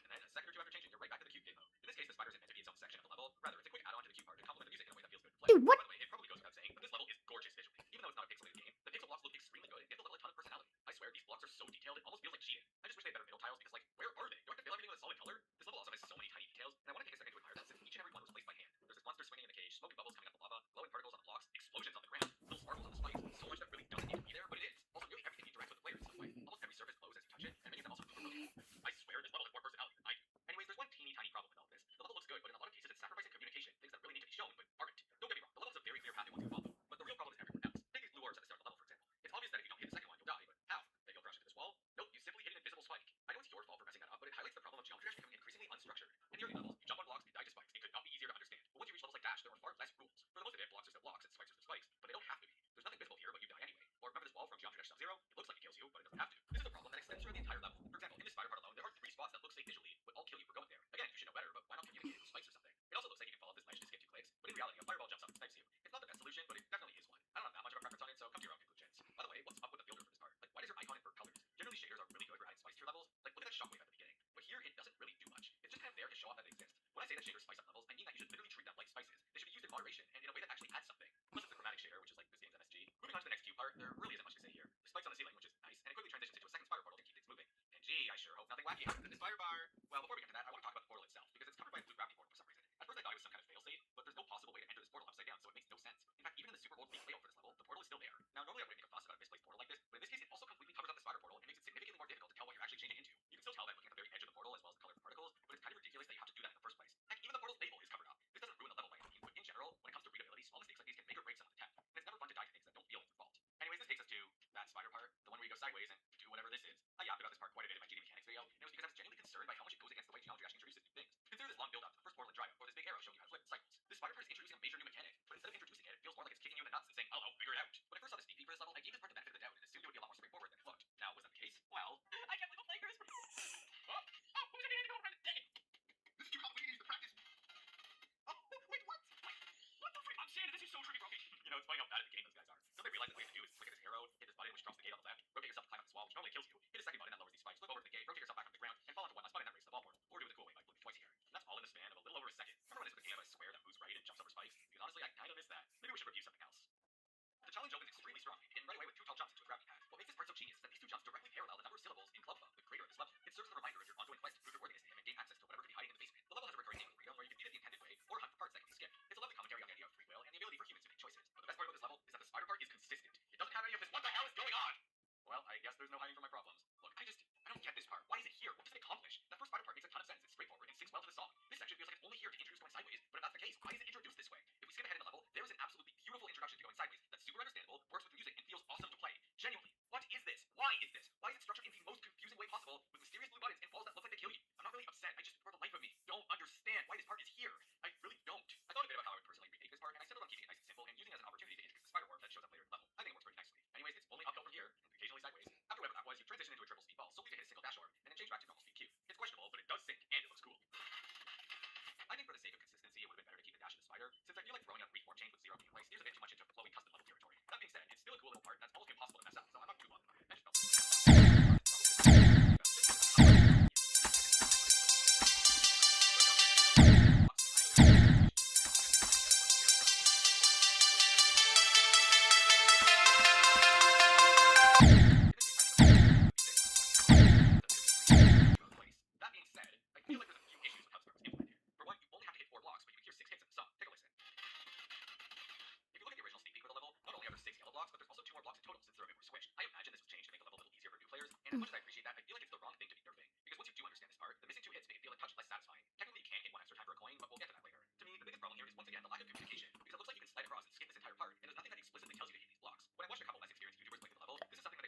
And then a second or two after changing, you're right back to the cube game mode. In this case, the spider's meant to be its own section of the level. Rather, it's a quick add-on to the cube part to complement the music in a way that feels good to play. Dude, what? By the way, it probably goes without saying, but this level is gorgeous visually. Even though it's not a pixelated game, the pixel blocks look extremely good and give the level a ton of personality. I swear, these blocks are so detailed, it almost feels like cheating. I just wish they had better middle tiles because, like, where are they? Do I have to fill everything with a solid color? This level also has so many tiny details, and I want to take a second to admire that since each and every one was placed by hand. There's this monster swinging in the cage, smoke and bubbles coming out of the lava, glowing particles on the blocks, explosions on the ground, little sparkles on the spikes. So much that really doesn't need to be there, but it is. Also, nearly everything interacts with the players in some way. Almost every surface glows as you touch it, and many of them also move rotate. I swear, this level has more personality than I do. Anyways, there's one teeny tiny problem with all this. The level looks good, but in a lot of cases it's sacrificing communication, things that really need to be shown, but aren't. Don't get me wrong, the level has a very clear path it wants you to follow, but the real problem is everyone else. Take these blue orbs at the start of the level, for example. It's obvious that if you don't hit the second one, you'll die, but how? Maybe you'll crash into this wall? Nope, you simply hit an invisible spike. I know it's your fault for messing that up, but it highlights the problem of geometry becoming increasingly unstructured. In the early levels, you jump on blocks and you die to spikes. It could not be easier to understand. But once you reach levels like Dash, there are far less rules. For the most of it, blocks are still blocks and spikes are still spikes, but they don't have to be. There's nothing visible here, but you die anyway. Or remember this wall from Geometry Dash Sub-Zero? It looks like it kills you, but it doesn't have to. This is a problem that extends throughout the entire level. For example, in this spider part alone, there are 3 spots that look safe visually, but all kill you for going there. Again, you should know better, but why not communicate with spikes or something? It also looks like you can follow this ledge to skip 2 clicks, but in reality, a fireball jumps up and snipes you. It's not the best solution, but it definitely is one. I don't have that much of a preference on it, so come to your own conclusions. By the way, what's up with the filter for this part? Like, why does your icon invert colors? Generally, shaders are really good for adding spice to your levels. Like, look at that shockwave at the beginning. But here, it doesn't really do much. It's just kind of there to show off that it exists. When I say that shaders spice up levels, I mean that you should literally treat them like spices. They should be used in moderation and in a way that actually adds something. Plus, it's the chromatic shader, which is like this game's MSG. Moving on to the next cube part, there really isn't much to say here. There's spikes on the ceiling, which is nice, and it quickly transitions into a second spider portal to keep things moving. And gee, I sure hope nothing wacky happens in this spider bar. Well, before we get to that, I want to talk about the portal itself, because it's covered by a blue gravity portal for some reason. At first I thought it was some kind of failsafe, but there's no possible way to enter this portal upside down, so it makes no sense. In fact, even in the super old leaked layout for this level, the portal is still there. Now, normally I wouldn't make a fuss about a misplaced portal like this, but in this case it also completely covers up the spider portal and makes it significantly more difficult to tell what you're actually changing into. You can still tell by looking at the very edge of the portal as well as the color of the particles, but it's kind of ridiculous that you have to do that in the first place. Heck, even the portal's label is covered up. This doesn't ruin the level by any means, but in general, when it comes to readability, small mistakes like these can make or break some of the tech, and it's never fun to die to things that don't feel like your fault. Anyways, this takes us to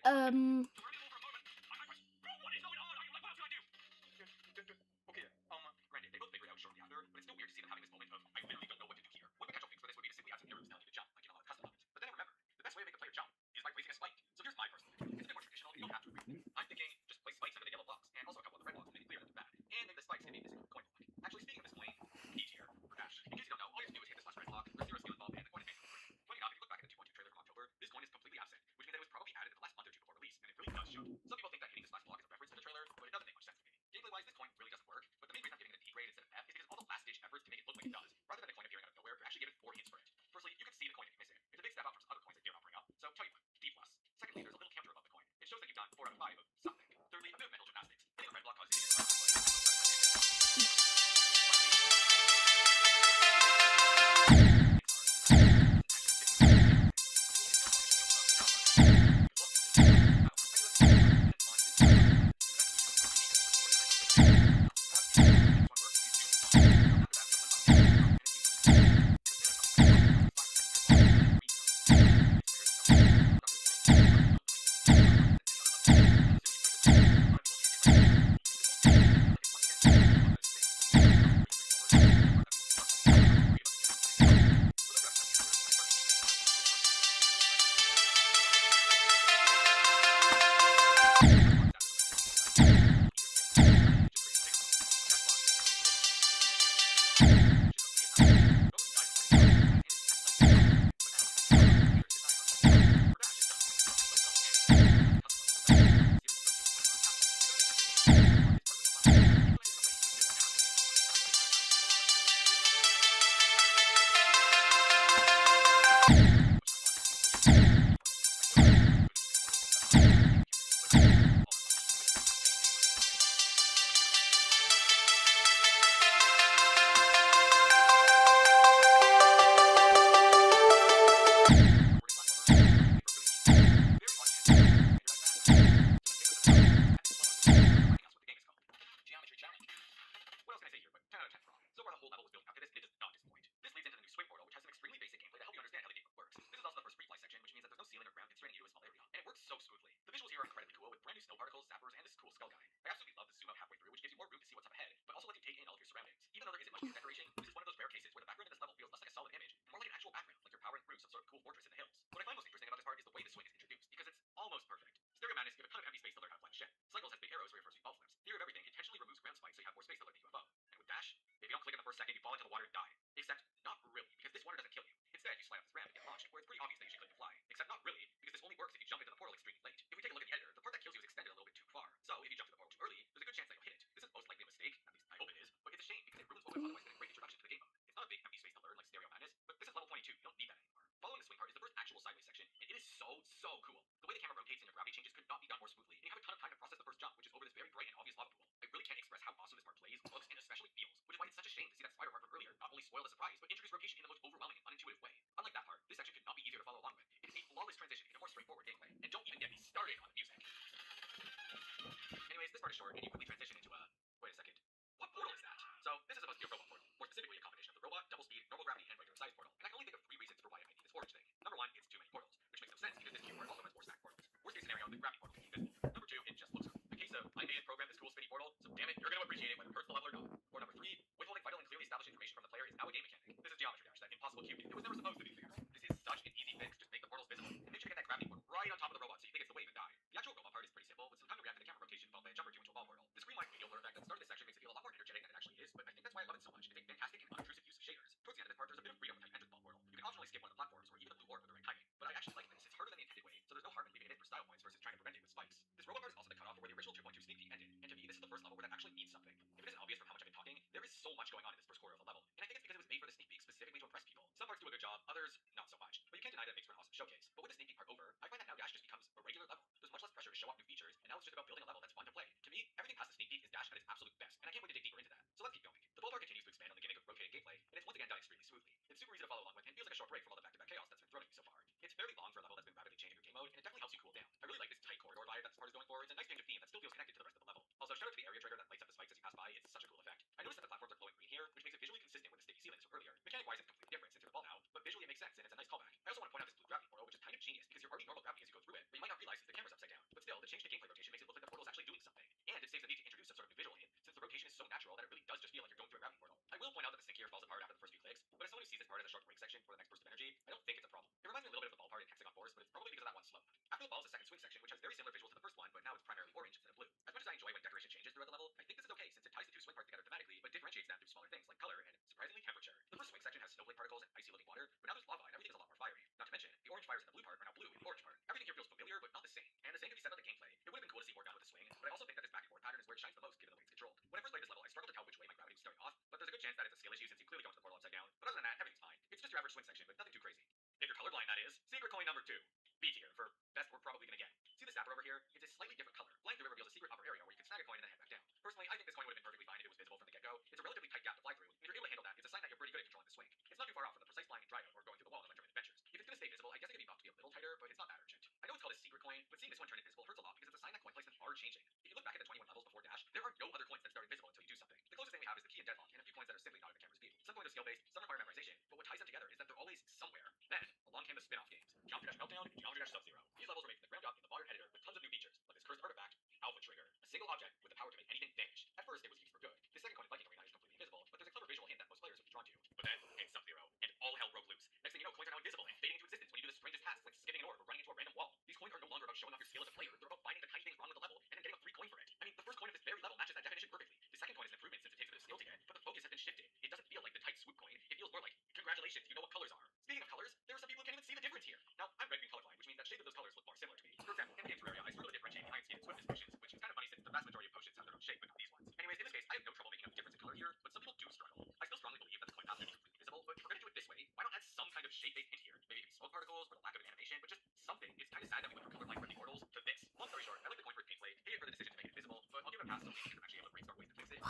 Okay, granted, they both figured it out shortly after, but it's still weird to see them having this moment of, I literally don't know what to do here. One potential fix for this would be to simply have some arrows telling you to jump, like in a lot of custom modes. But then remember, the best way to make the player jump is by placing a spike. So here's my personal theory. It's a bit more traditional, you don't have to agree with me. I'm thinking just place spikes under the yellow blocks, and also a couple of the red blocks to make it clear that they're bad. And maybe the spikes can be missing from the coin block. Actually, speaking of this coin, E tier, for Ash. In case you don't know, all you have to do is hit this last red block, there's 0 skill involved, and the coin is basically free. Funny enough, if you look back at the 2.2 trailer from October, this coin is completely absent, which means that it was probably added in the last month or two before release, and it really does show. Some people think that hitting this last block is a reference to the trailer, but it doesn't make much sense to me. Gameplay-wise, this coin really doesn't work, but the main reason I'm giving it a D grade instead of F is because all the last-ditch efforts to make it look like it does, rather than the coin appearing out of nowhere, you're actually given 4 hints for it. Firstly, you can see the coin if you miss it. It's a big step up from some other coins that they're offering up, so tell you what, D+. Secondly, there's a little counter above the coin. It shows that you've done 4 out of 5 of something. Thirdly, a bit of mental gymnastics. Hitting a red block causes you to get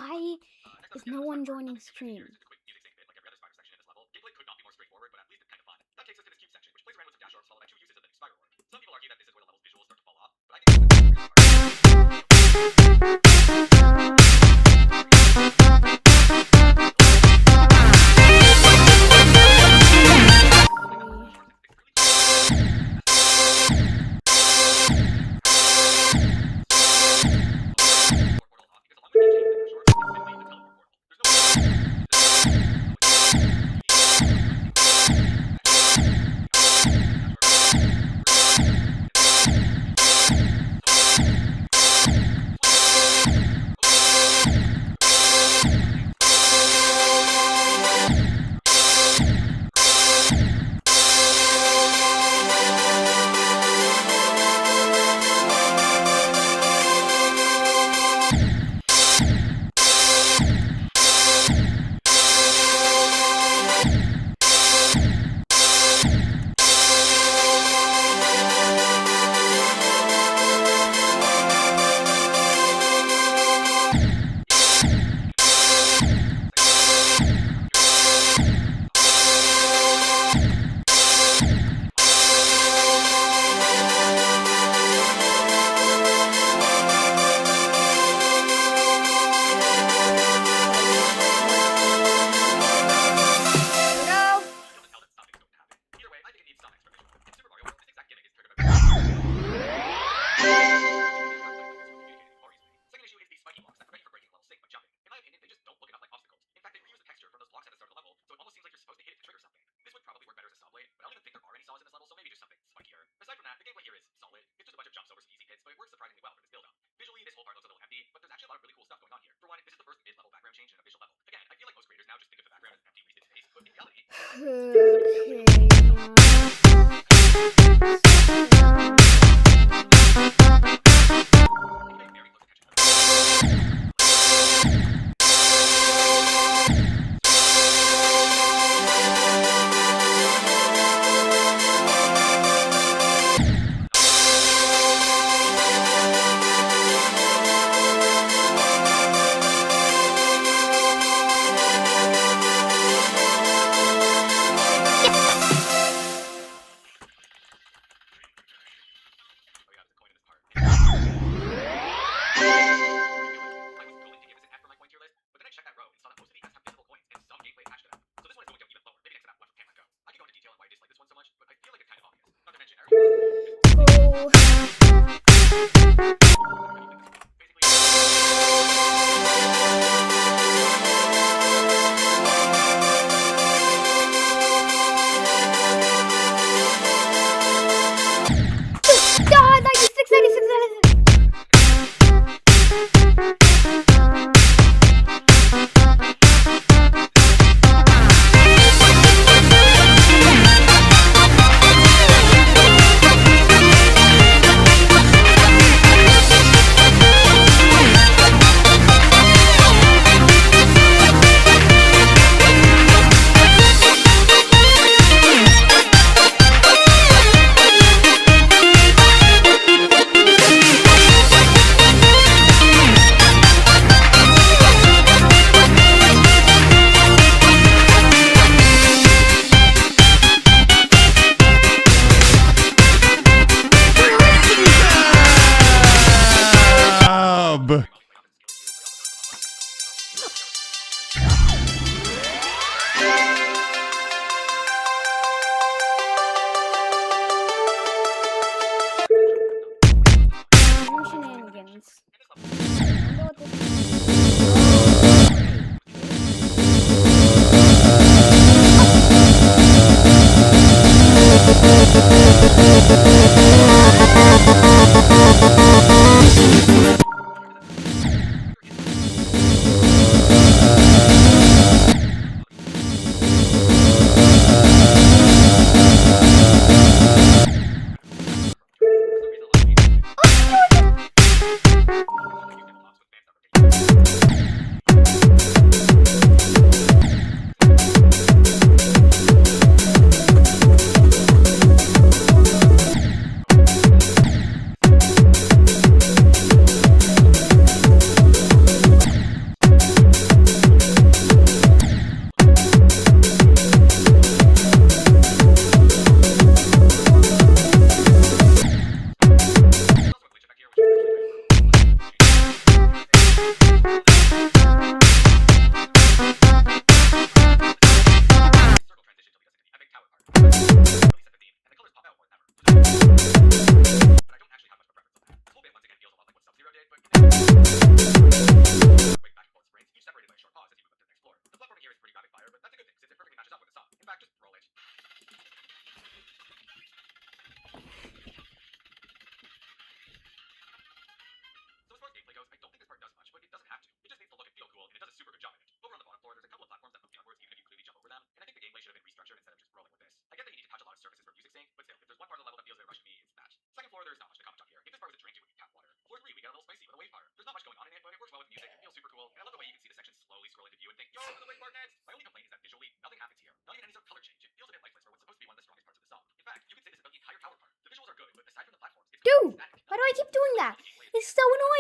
Why is no one joining stream? Just a quick music sync bit, like every other spider section in this level. Gameplay could not be more straightforward, but at least it's kind of fun. That takes us to this cube section, which plays around with some dash orbs followed by 2 uses of the new spider orb. Some people argue that this is where the level's visuals start to fall off, but I think this is the great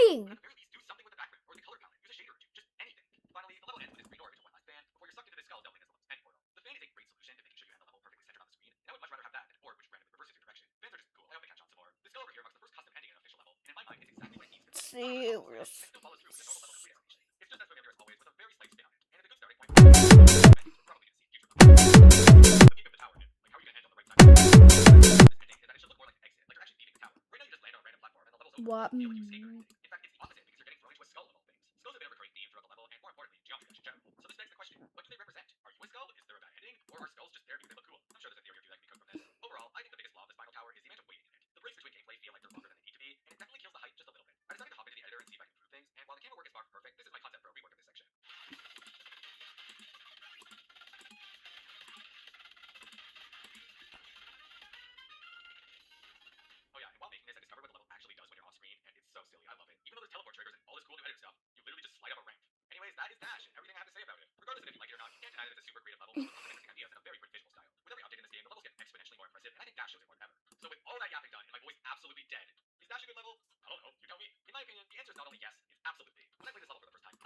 doing? At the very least, do something with the background or the color palette. Use a shader or two, just anything. Finally, the level ends with this green orb into one last fan before you're sucked into the skull delving as the level's end portal. The fan is a great solution to making sure you end the level perfectly centered on the screen, and I would much rather have that than an orb which randomly reverses your direction. Fans are just cool. I hope they catch on some more. The skull over here marks the first custom ending in an official level, and in my mind, it's exactly what it needs to be. And it still follows through with the normal level complete animation. It's just as familiar as always, with a very slight spin on it, and it's a good starting point for we're probably gonna see future levels. The peak of the tower hit. Like, how are you gonna end on the right side? This ending is that it should look more like an exit, like you're actually leaving the tower. Right now you just land on a random platform and the level's over. What? You feel like you escaped or anything. In fact, it's the opposite because you're getting thrown into a skull of all things. Skulls have been a recurring theme throughout the level, and more importantly, geometry dash in general. So this begs the question, what do they represent? Are you a skull? Is there a bad ending? Or are skulls just there because they look cool? I'm sure there's a theory or two that can be cooked from this. Overall, I think the biggest flaw of this final tower is the amount of waiting in it. The breaks between gameplay feel like they're longer than they need to be, and it definitely kills the hype just a little bit. I decided to hop into the editor and see if I can improve things, and while the camera work is far from perfect, this is my concept for a rework of this section. Oh yeah, and while making this, I discovered what the level actually does when you're off screen, and it's so silly. I love it. Even though there's teleport triggers and all this cool new editor stuff, you literally just slide up a ramp. Anyways, that is Dash, and everything I have to say about it. Regardless of if you like it or not, you can't deny that it's a super creative level with lots of interesting ideas and a very quick visual style. With every update in this game, the levels get exponentially more impressive, and I think Dash shows it more than ever. So with all that yapping done and my voice absolutely dead, is Dash a good level? I don't know. You tell me. In my opinion, the answer is not only yes, it's absolutely. When I played this level for the first time,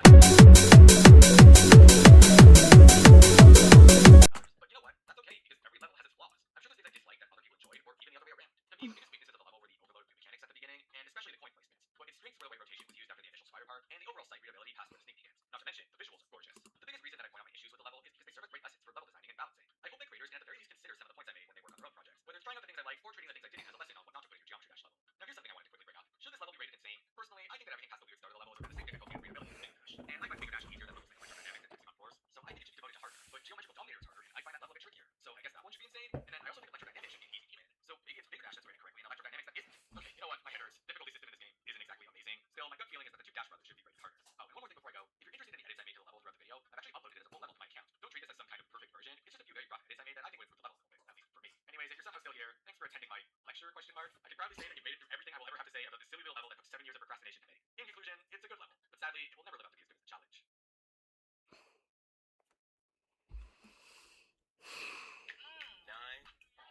but you know what? That's okay because every level has its flaws. I'm sure there's things I dislike that other people enjoyed, or even the other way around. To me, the biggest weaknesses of the level were the overload new mechanics at the beginning, and especially the coin placements. But its strengths were the way rotation was used after the initial spire part, and the overall sight readability past where the sneak begins. Not to mention, the visuals are gorgeous. The biggest reason that I point out my issues with the level is because they serve as great lessons for level designing and balancing. I hope that creators can at the very least consider some of the points I made when they work on their own projects, whether it's trying out the things I like or treating the things I didn't as a lesson on what not to put in your geometry dash level. Now here's something I wanted to quickly bring up. Should this level be rated insane? Personally, I think that everything past the weird start of the level is around the same difficulty and readability as Big Dash. And I find Big Dash easier than levels like electrodynamics and hexagon floors, so I think it should be devoted to harder. But geometrical dominator is harder, and I find that level a bit trickier. So I guess that one should be insane. And then I also think electrodynamics should be an easy demon. So maybe it's Big Dash that's rated correctly and electrodynamics that isn't. Okay, you know what? My head hurts. Difficulty system in this game isn't exactly amazing. Still, my gut feeling is that the two Dash brothers should be rated harder. Oh, and one more thing before I go. If you're interested in the edits I made to the level throughout the video, I've actually uploaded it as a full level to my account. Don't treat this as some kind of perfect version. It's just a few very rough edits I made that I think would improve the level a little bit, at least for me. Anyways, if you're somehow still here, thanks for attending my lecture, question mark. I can proudly say that you made it through everything I will ever have to say about this silly little level that took 7 years of procrastination to make. In conclusion, it's a good level, but sadly, it will never live up to be as good as the challenge.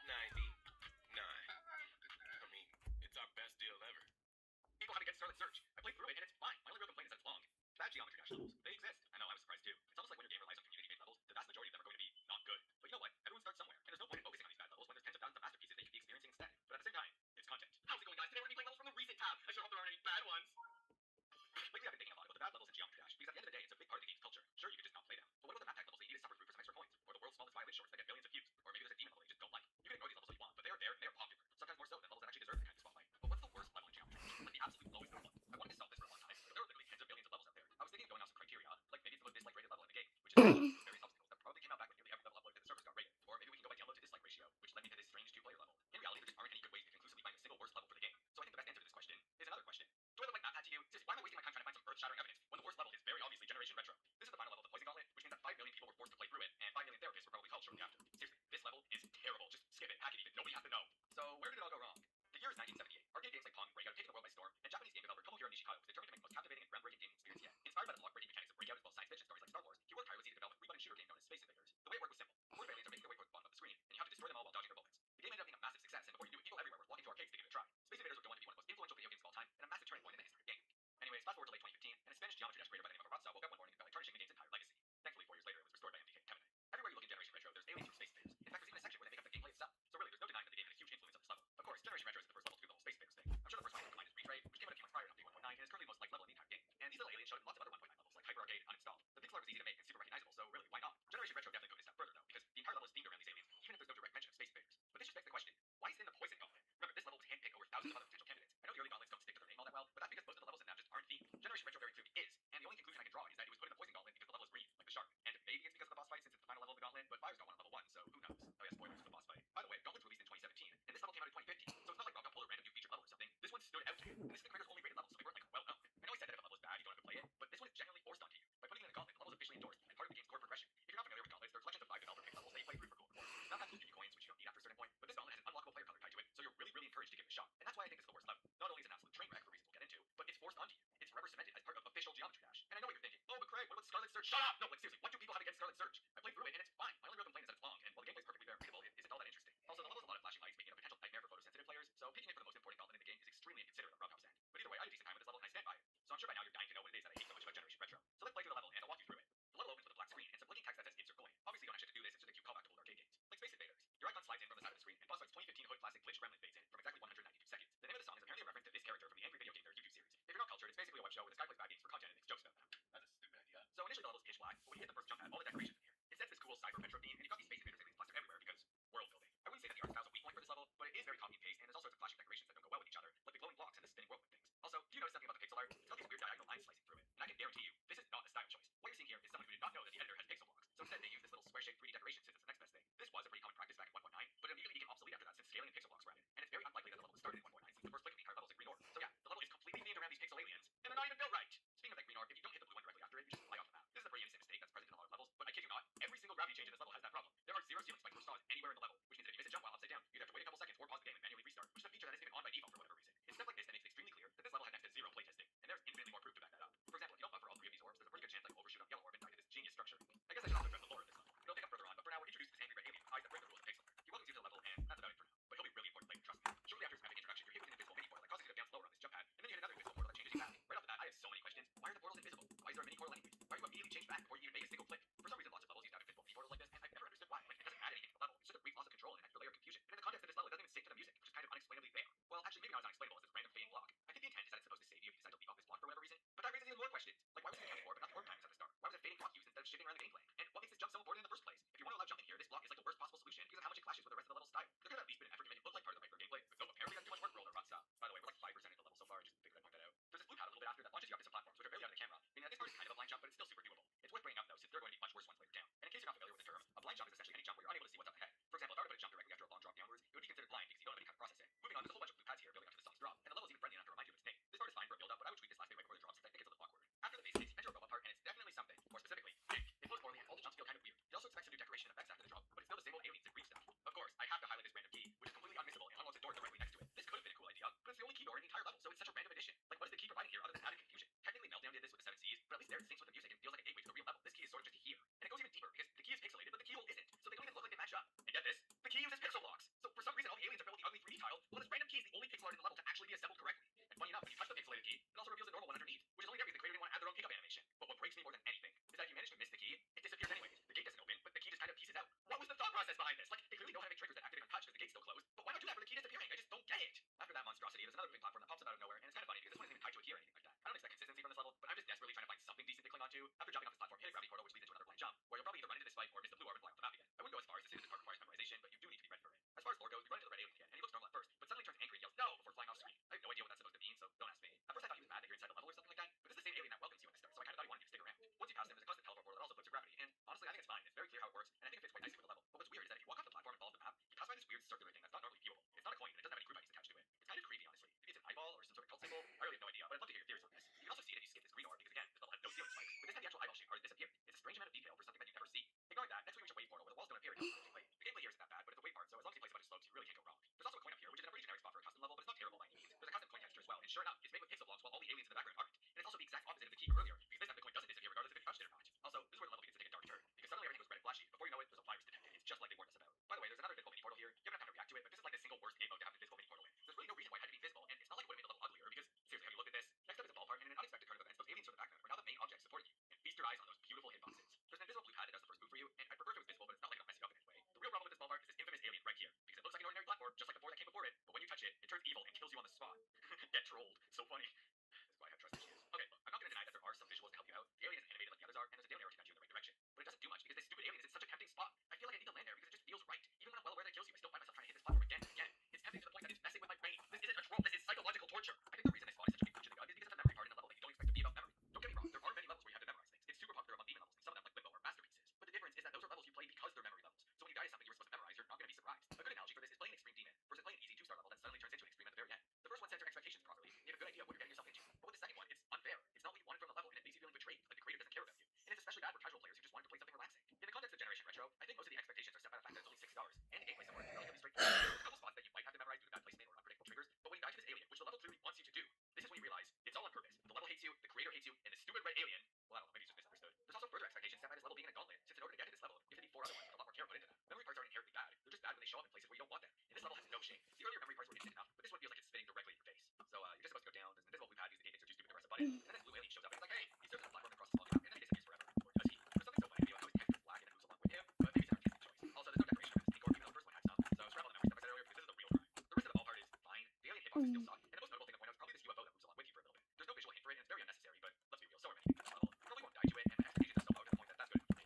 9.99. I mean, it's our best deal ever. People haven't get Scarlet Search. I played through it and it's fine. My only real complaint is that it's long. Bad geometry dash levels. They exist. I know, I was surprised too. It's almost like when your game relies on community-made levels, the vast majority of them are going to be not good. But you know what? Everyone starts somewhere, and there's no point in focusing on these bad levels when there's tens of thousands of masterpieces they could be experiencing instead. But at the same time, it's content. How's it going, guys? Today we're going to be playing levels from the recent tab. I sure hope there aren't any bad ones. Lately, I've been thinking a lot about the bad levels in geometry dash, because at the end of the day, it's a big part of the game's culture. Sure, you could just not play them. But what about the map tech levels that you need to suffer through for some extra coins? Or the world's smallest violet shorts that get billions of views? Or maybe there's a demon level that you just don't like. You can ignore these levels all you want, but they are there and they are popular. Sometimes more so than levels that actually deserve the kind of spotlight. But what's the worst level in geometry? Like the absolute lowest known one. I wanted to solve this for a long time, but there are literally tens of billions of levels out there. I was thinking of going off some criteria, like maybe it's the most dislike rated level in the game, which is those various obstacles that probably came out back when nearly every level uploaded to the servers got rated. Or maybe we can go by download to dislike ratio, which led me to this strange two-player level. In reality, there just aren't any good ways to conclusively find a single worst level for the game. So I think the best answer to this question is another question. Do I look like Matt Pat to you? Just why am I wasting my time trying to find some earth-shattering evidence when the worst level is very obviously Generation Retro? This is the final level of the Poison Gauntlet, which means that 5 million people were forced to play through it, and 5 million therapists were probably called shortly after. Seriously, this level is terrible. Just skip it, hack it even. Nobody has to know. So where did it all go wrong? The year is 1978. Arcade games like Pong and Breakout taking the world by storm, and Japanese game developer Tomohiro Nishikawa was determined to make the most captivating and groundbreaking gaming experience yet. Inspired by the block-breaking mechanics of Breakout as well as science fiction stories like Star Wars, he worked tirelessly to develop a rebounding shooter game known as Space Invaders. The way it worked was simple. Horde aliens are making their way toward the bottom of the screen, and you have to destroy them all while dodging their bullets. The game ended up being a massive success, and before you knew it, people everywhere were flocking to arcades to give it a try. Space Invaders would go on to be one of the most influential video games of all time, and a massive turning point in the history of gaming. Anyways, fast forward to late 2015, and a Spanish geometry dash creator by the name of Aratsa woke up one morning and felt like tarnishing the game's entire legacy. Thankfully, 4 years later, it was restored by MDK Kevin. Everywhere you look in Generation Retro, there's aliens from Space Invaders. In fact, there's even a section where they make up the gameplay itself. So really, there's no denying that the game had a huge influence on this level. Of course, Generation Retro isn't the first level to do the whole Space Invaders thing. I'm sure the first one combined is Retray, which came out a few months prior to update 1.9 and is currently the most liked level in the entire game. And these little aliens showed in lots of other 1.9 levels like Hyper Arcade uninstalled. The pixel art was easy to make and super recognizable, so really, why not? Generation Retro definitely goes a step further though, because the entire level is themed around these aliens, even if there's no direct mention of Space Invaders. But this just begs the question, why is it in the Poison Gauntlet? Remember, this level was handpicked over thousands of other potential candidates. I know the early gauntlets don't stick to their name all that well, but that's because most of the levels in them just aren't themed. Generation Retro very clearly is, and the only conclusion I can draw is that it was put in the Poison Gauntlet because the level is green, like the shark. And maybe it's because of the boss fight since it's the final level of the gauntlet, but Fire's got one on level 1, so who knows? Oh yeah, spoilers for the boss fight. By the way, Gauntlet's released in 2017, and this level came out in 2015, so it's not like Rock pulled a random new featured level or something. This one stood out, and this is the creator's only rated level, so they weren't like well known. I know I said that if a level is bad, you don't have to play it, but this one is genuinely forced onto you. By putting it in a gauntlet, the level is officially endorsed and part of the game's core progression. If you're not familiar with gauntlets, they're collections of 5 developer picked levels that you play through for cool rewards. Not have unique coins, which you don't need after a certain point, but this gauntlet has an unlockable player color tied to it, so you're really encouraged to give it a shot. And that's why I think it's the worst level. Not only is it an absolute train wreck for reasons we'll get into, but it's forced onto you. It's forever cemented as part of official geometry dash. And I know what you're thinking. Oh, but Craig, what about Scarlet Search? Shut up! No, like seriously, what do people have against Scarlet Search? I played through it and it's fine. My only real complaint is that it's long, and while the gameplay's perfectly fair and readable, it isn't all that interesting. Also, the level has a lot of flashing lights, making it a potential nightmare for photosensitive players, so picking it for the most important gauntlet in the game is extremely inconsiderate on Roblox end. But either way, I had a decent time with this level and I stand by it. you hit the first jump pad, all the decorations in here. It sets this cool cyber retro theme, and you've got these space invaders aliens plastered everywhere because world building. I wouldn't say that the art style's a weak point for this level, but it is very copy and paste, and there's all sorts of flashing decorations that don't go well with each other, like the glowing blocks and the spinning whirlwind things. Also, do you notice something about the pixel art? It's got these weird diagonal lines slicing through it, and I can guarantee you, this is not a style choice. What you're seeing here is someone who did not know that the editor has pixel blocks, so instead they use this little square-shaped 3D decoration since it's the next best thing. This was a pretty common practice back in 1.9, but it immediately became obsolete after that since scaling and pixel blocks were added, and it's very unlikely that the level was started in 1.9 since the first click of the entire level is a green orb. So yeah, the level is completely themed around these pixel aliens, and they're not even built right. Speaking of that green orb, if you don't hit the blue one directly after it, you just fly off the map. This is a pretty innocent mistake that's present in a lot of levels, but I kid you not, every single gravity change in this level has that problem. There are 0 ceiling spikes or stars anywhere in the level, which means that if you miss a jump while upside down, you either have to wait a couple seconds or pause the game and manually restart, which is a feature that isn't even on by default for whatever reason. It's stuff like this that makes it extremely clear that this level had next to zero playtesting, and there's infinitely more proof to back that up. For example, if you don't buffer all 3 of these orbs, there's a pretty good chance that you'll overshoot on yellow orb and die to this genius structure. I guess I should also address the lore of this level. It'll pick up further on, but for now we're introduced to this angry red alien with eyes that break the rules of pixel art. He welcomes you to the level, and that's about it for now. But he'll be really important later, trust me. Shortly after his epic introduction, you're hit with an invisible mini portal that causes you to bounce lower on this jump pad, and then you hit another invisible portal that changes you back. Right off the bat, I have so many questions. Why are the portals invisible? Why is there a mini portal anyways? Why do you immediately change back before you even make a single click? For some reason, lots of levels use to have invisible mini portals like this, and I've never understood why. Like, it doesn't add anything to the level. It's just a brief loss of control and an extra layer of confusion. And in the context of this level, it doesn't even sync to the music, which is kind of unexplainably there. Well, actually, maybe not as unexplainable as this random fading block. I think the intent is that it's supposed to save you if you decide to leave off this block for whatever reason. But that raises even more questions. Like, why was it accounted for, but not the orb timers at the start? Why was it fading block used instead of shifting around the gameplay? And what makes this jump so important in the first place? If you want to allow jumping here, this block is like the worst possible solution because of how much it clashes with the rest of the level's style. There could have at least been an effort to make it look like part of the regular gameplay, but no, apparently that's too much work for older run style. By the way, we're like 5% into the level so far, just figured I'd point that out. There's this blue pad a little bit after that launches you up to some platforms, which are barely out of the camera, meaning that this part is kind of a blind jump, but it's still super doable. It's worth bringing up though, since there are going to be much worse ones later down. And in case you're not familiar with the term, a blind jump is essentially any jump where you're unable to see what's up ahead. For example, if I were to put a jump directly after a long drop downwards, it would be considered blind because you don't have any kind of processing. Moving on, there's a whole bunch of blue pads here building up to the song's drop, and the level's even friendly enough to remind you of its name. This part is fine for a build up, but I would tweak this last bit right before the drop since I think it's a little awkward. After the base hits, you enter a robot part, and it's definitely something. More specifically, pink. It flows poorly, and all the jumps feel kind of weird. It also expects some new decoration and effects after the drop, but it's still the same old aliens and green stuff. Of course, I have to highlight this random key, which is completely unmissable and unlocks a door directly next to it. This could have been a cool idea, but it's the only key door in the entire level, so it's such a random addition. Like, what is the key providing here other than added confusion? Technically, Meltdown did this with the 7 Cs, but at least there it syncs with the music and feels like a gateway to the real level. This key is sort of just here, and it goes even deeper because the key is pixelated, but the keyhole isn't, so they don't even look like they match up. And get this, the key uses pixel blocks. So for some reason, all the aliens are built with the ugly 3D tile, while this random key is the only pixel art in the level to actually be assembled correctly. And funny enough, when you touch the pixelated key, it also reveals a normal one underneath, which is only there because the creator didn't want to add their own pickup animation. But what breaks me more than anything is that if you manage to miss the key, it disappears anyways. The gate doesn't open, but the key just kind of pieces out. What was the thought process behind this? Like, they clearly know how to make triggers that activate untouched because the gate's still closed, but why not do that for the key disappearing? I just don't get it. After that monstrosity, there's another big platform that pops up out of nowhere, and it's kind of funny because this one isn't even tied to a key or anything like that. I don't expect consistency from this level, but I'm just desperately trying to find something decent to cling onto. After jumping off this platform, hit a gravity portal which leads into another blind jump, where you'll probably either run into this spike or miss the blue orb and fly off the map again. I wouldn't go as far as to say that this part requires memorization, but you do need to be ready for it. As far as lore goes, you run into the red alien again, and he looks normal at first, but suddenly turns angry and yells no before flying off screen. I have no idea what that's supposed to mean, so don't ask me. At first I thought he was mad that you're inside a level or something like that, but this is the same alien that welcomes you at the start, so I kind of thought he wanted you to stick around. Once you pass him, there's a constant teleport portal that also puts your gravity, and honestly I think it's fine. It's very clear how it works, and I think it fits quite nicely with the level. But what's weird is that if you walk off the platform and follow the map, you pass by this weird circular thing that's not normally viewable. It's not a coin, and it doesn't have any group IDs attached to it. It's kind of creepy, honestly. Maybe it's an eyeball or some sort of cult symbol. I really have no idea, but I'd love to hear your theories on this. You can also see it if you skip this green orb, because again, this level has no ceiling spikes, but this time the actual eyeball shape already disappeared. It's a strange amount of detail for something that you never see. Ignoring that, next we reach a wave portal where the walls don't appear in the gameplay here isn't that bad, but it's a wave part, so as long as you place a bunch of slopes, you really can't go wrong. There's also a coin up here, which is a pretty generic spot for a custom level, but it's not terrible by any means. There's a custom coin texture as well, and sure enough, it's made with pixel blocks while all the aliens in the background aren't. And it's also the exact opposite of the key from earlier, because this time the coin doesn't disappear regardless if it touched it or not. Also, this is where the level begins to take a dark turn, because suddenly everything was red and flashy. Before you know it, there's a virus detected. It's just like they warned us about. By the way, there's another invisible mini portal here. You haven't had time to react to it, but this is like the single worst game mode to have an invisible mini portal in. There's really no reason why it had to be invisible, and it's not like it would have made the level uglier, because seriously, have you looked at this? Next up is a ball part, and in an unexpected turn of events, those aliens from the background are now the main objects supporting you. And feast your eyes on those beautiful hitboxes. There's an invisible blue pad that does the first move for you, and I prefer if it was visible, but it's not like it'll mess you up in any way. The real problem with this ball part is this infamous alien right here, because it looks like an ordinary platform, just like the four that came before it, but when you touch it, it turns evil and kills you on the spot. Get trolled. So funny. This is why I have trust issues. Okay, look, I'm not gonna deny that there are some visuals to help you out. The alien is animated like the others are, and there's a down arrow to guide you in the right direction. But it doesn't do much because this stupid alien is in such a tempting spot. I feel like I need to land there because it just feels right. Even when I'm well aware that it kills you, I still find myself trying to hit this platform again and again. It's tempting to the point that it's messing with my brain. This isn't a troll, this is psychological torture. I think the reason this spot is such a big punch in the gut is because it's a memory part in the level that you don't expect to be about memory. Don't get me wrong, there are many levels where you have to memorize things. It's super popular among demon levels, and some of them like Limbo are masterpieces. But the difference is that those are levels you play because they're memory levels. So when you die to something you were supposed to memorize, you're not gonna be surprised. A good analogy for this is playing Extreme Demon versus playing an easy 2-star level that suddenly turns into an extreme at the very end. The first one sets your expectations properly. You have a good idea of what you're getting yourself into. But with the second one, it's unfair. It's not what you wanted from the level, and it leaves you feeling betrayed, like the creator doesn't care about you. And it's especially bad for casual players who just wanted to play something relaxing. In the context of Generation Retro, I think most of the expectations are set by the fact that it's only 6 stars, and the gameplay support is relatively straightforward. There's a couple spots that you might have to memorize due to bad placement or unpredictable triggers, but when you die to this alien, which the level clearly wants you to do, this is when you realize it's all on purpose. The level hates you, the creator hates you, and the stupid red alien, well, I don't know, maybe it's just misunderstood. There's also further expectations set by this level being in a gauntlet, since in order to get to this level, you have to need 4 other ones with a lot more care put into them. Memory parts aren't inherently bad, they're just bad when they show up in places where you don't want them. And this level has no shame. The earlier memory parts were instant enough, but this one feels like it's spinning directly in your face. So you're just supposed to go down, there's an invisible blue pad because the game thinks you're too stupid to press a button, and this blue alien shows up and it's like, hey, he serves as a platform across the small gap, and then he disappears forever. Or does he? There's something so funny to me about how his text is black and then moves along with him, but maybe it's an artistic choice. Also, there's no decoration around this decor, even though the first one had some, so scrap all the memory stuff I said earlier because this is the real crime. The rest of the ball part is fine. The alien hitboxes still suck, and the most notable thing to point out is probably this UFO that moves along with you for a little bit. There's no visual hint for it, and it's very unnecessary, but let's be real, so are many things in this level. You probably won't die to it, and my expectations are so low to the point that that's good.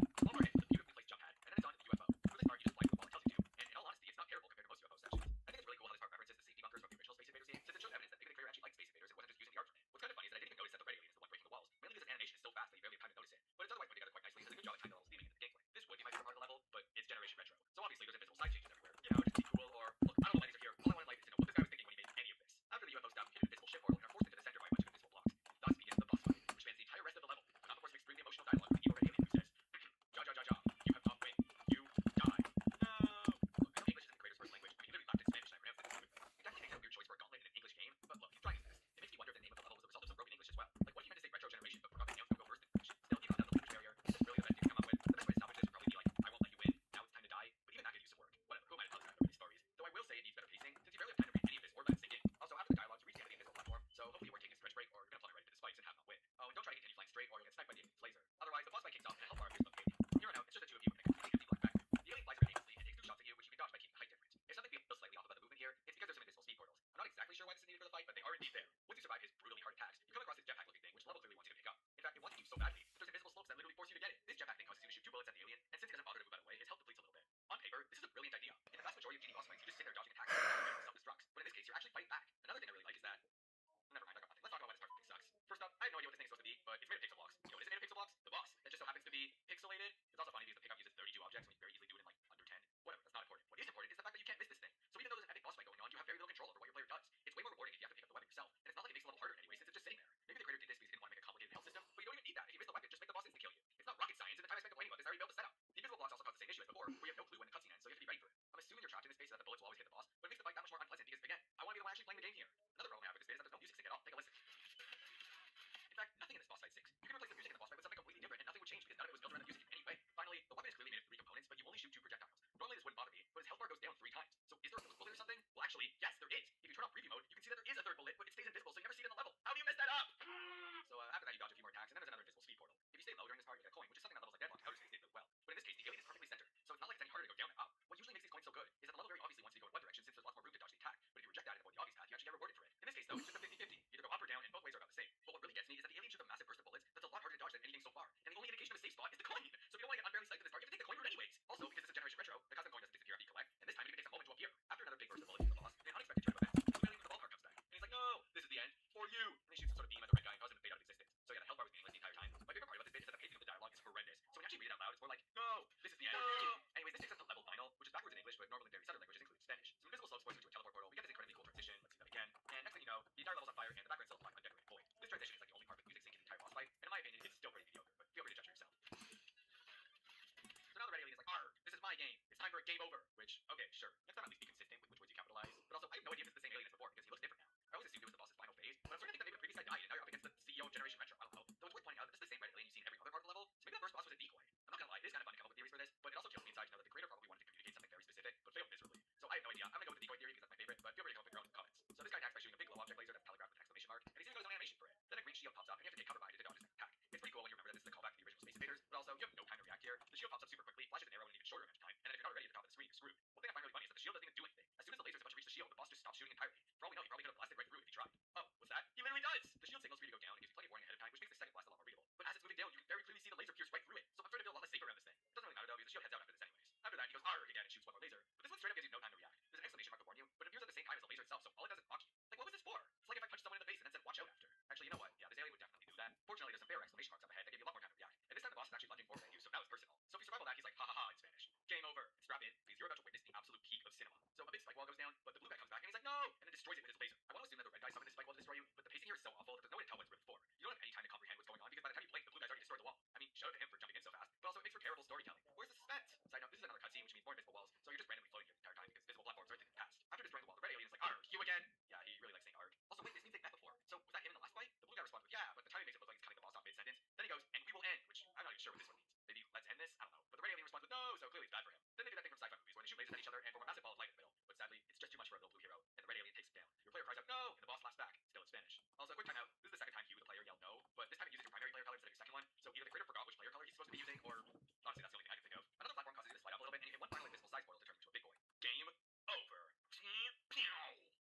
sure. Next time at least be consistent with which words you capitalize. But also, I have no idea if it's the same alien as before because he looks different now. I always assumed it was the boss's final phase, but I'm starting to think that maybe the previous guy died and now you're up against the CEO of Generation Metro. I don't know. Though it's worth pointing out that this is the same red alien you've seen in every other part of the level, so maybe the first boss was a decoy. I'm not gonna lie, it is kind of fun to come up with theories for this, but it also chills me inside to know that the creator probably wanted to communicate something very specific, but failed miserably. So I have no idea. I'm gonna go with the decoy theory because that's my favorite, but feel free to come up with your own in the comments. So this guy attacks by shooting a big glow object laser that's telegraphed with an exclamation mark, and he's gonna go an animation for it. Then a green shield pops up and you have to take cover behind it to dodge his attack. It's pretty cool when you remember that this is a callback to the original Space Invaders, but also you have no time to react here. The shield pops up super quickly, flashes an arrow in an even shorter amount of time, and then if you're not already at the top of the screen, you're screwed. One thing I find really funny is that the shield doesn't even do anything. As soon as the laser's about to reach the shield, the boss just stops shooting entirely. For all we know, he probably could have blasted right through it if he tried. Oh, what's that? He literally does! The shield signals for you to go down and gives you plenty of warning ahead of time, which makes the second blast a lot more readable. But as it's moving down, you can very clearly see the laser pierce right through it, so I'm starting to feel a lot less safe around this thing. It doesn't really matter though, because the shield heads out after this anyways. After that, he goes arg again and shoots one more laser. But this one straight up gives you no time to react. There's an exclamation mark to warn you, but it appears at the same time as the laser itself, so all it does is mock you. Like, what was this for? It's like if I punched someone in the face and then said, watch out after. Actually, you know what? Yeah, this alien would definitely do that. Fortunately, there's some fair exclamation marks up ahead that give you a lot more time to react. And this time the boss is actually lunging forward at you, so now it's personal. So if you survive all that, he's like, ha ha ha in Spanish. Game over. Strap in, because you're about to witness the absolute peak of cinema. So a big spike wall goes down, but the blue guy comes back and he's like, no! And then destroys it with his laser. I want to assume that the red guy summoned this spike wall to destroy you, but the pacing here is so awful that there's no way to tell what it's really for. You don't have any time to comprehend what's going on, because by the time you blink, the blue guy's already destroyed the wall. I mean, shout out to him for jumping in so fast, but also it makes for terrible storytelling. Where's the suspense? Side note, this is another cutscene, which means more invisible walls, so you're just randomly floating here the entire time because visible platforms are a thing of the past. After destroying the wall, the red alien is like, arg, you again? Yeah, he really likes saying arg. Also, wait, this means they've met before. So was that him in the last fight? The blue guy responds with, yeah, but the timing makes it look like he's cutting the boss off mid-sentence. Then he goes, and we will end, which I'm not even sure what this one means. Maybe let's end this? I don't know. But the red alien responds with, no, so clearly it's bad for him. Then they do that thing from sci-fi movies where they shoot lasers at each other and form a massive ball of light in the middle. But sadly, it's just too much for a little blue hero, and the red alien takes it down. Your player cries out, no, and the boss laughs back, still in Spanish. Also, quick time out. This is the second time you, the player, yelled no, but this time it uses your primary player color instead of your second one, so either the creator forgot which player color he's supposed to be using, or honestly, that's the only thing I can think of. Another platform causes you to slide up a little bit, and you hit one final invisible size portal to turn into a big boy. Game over.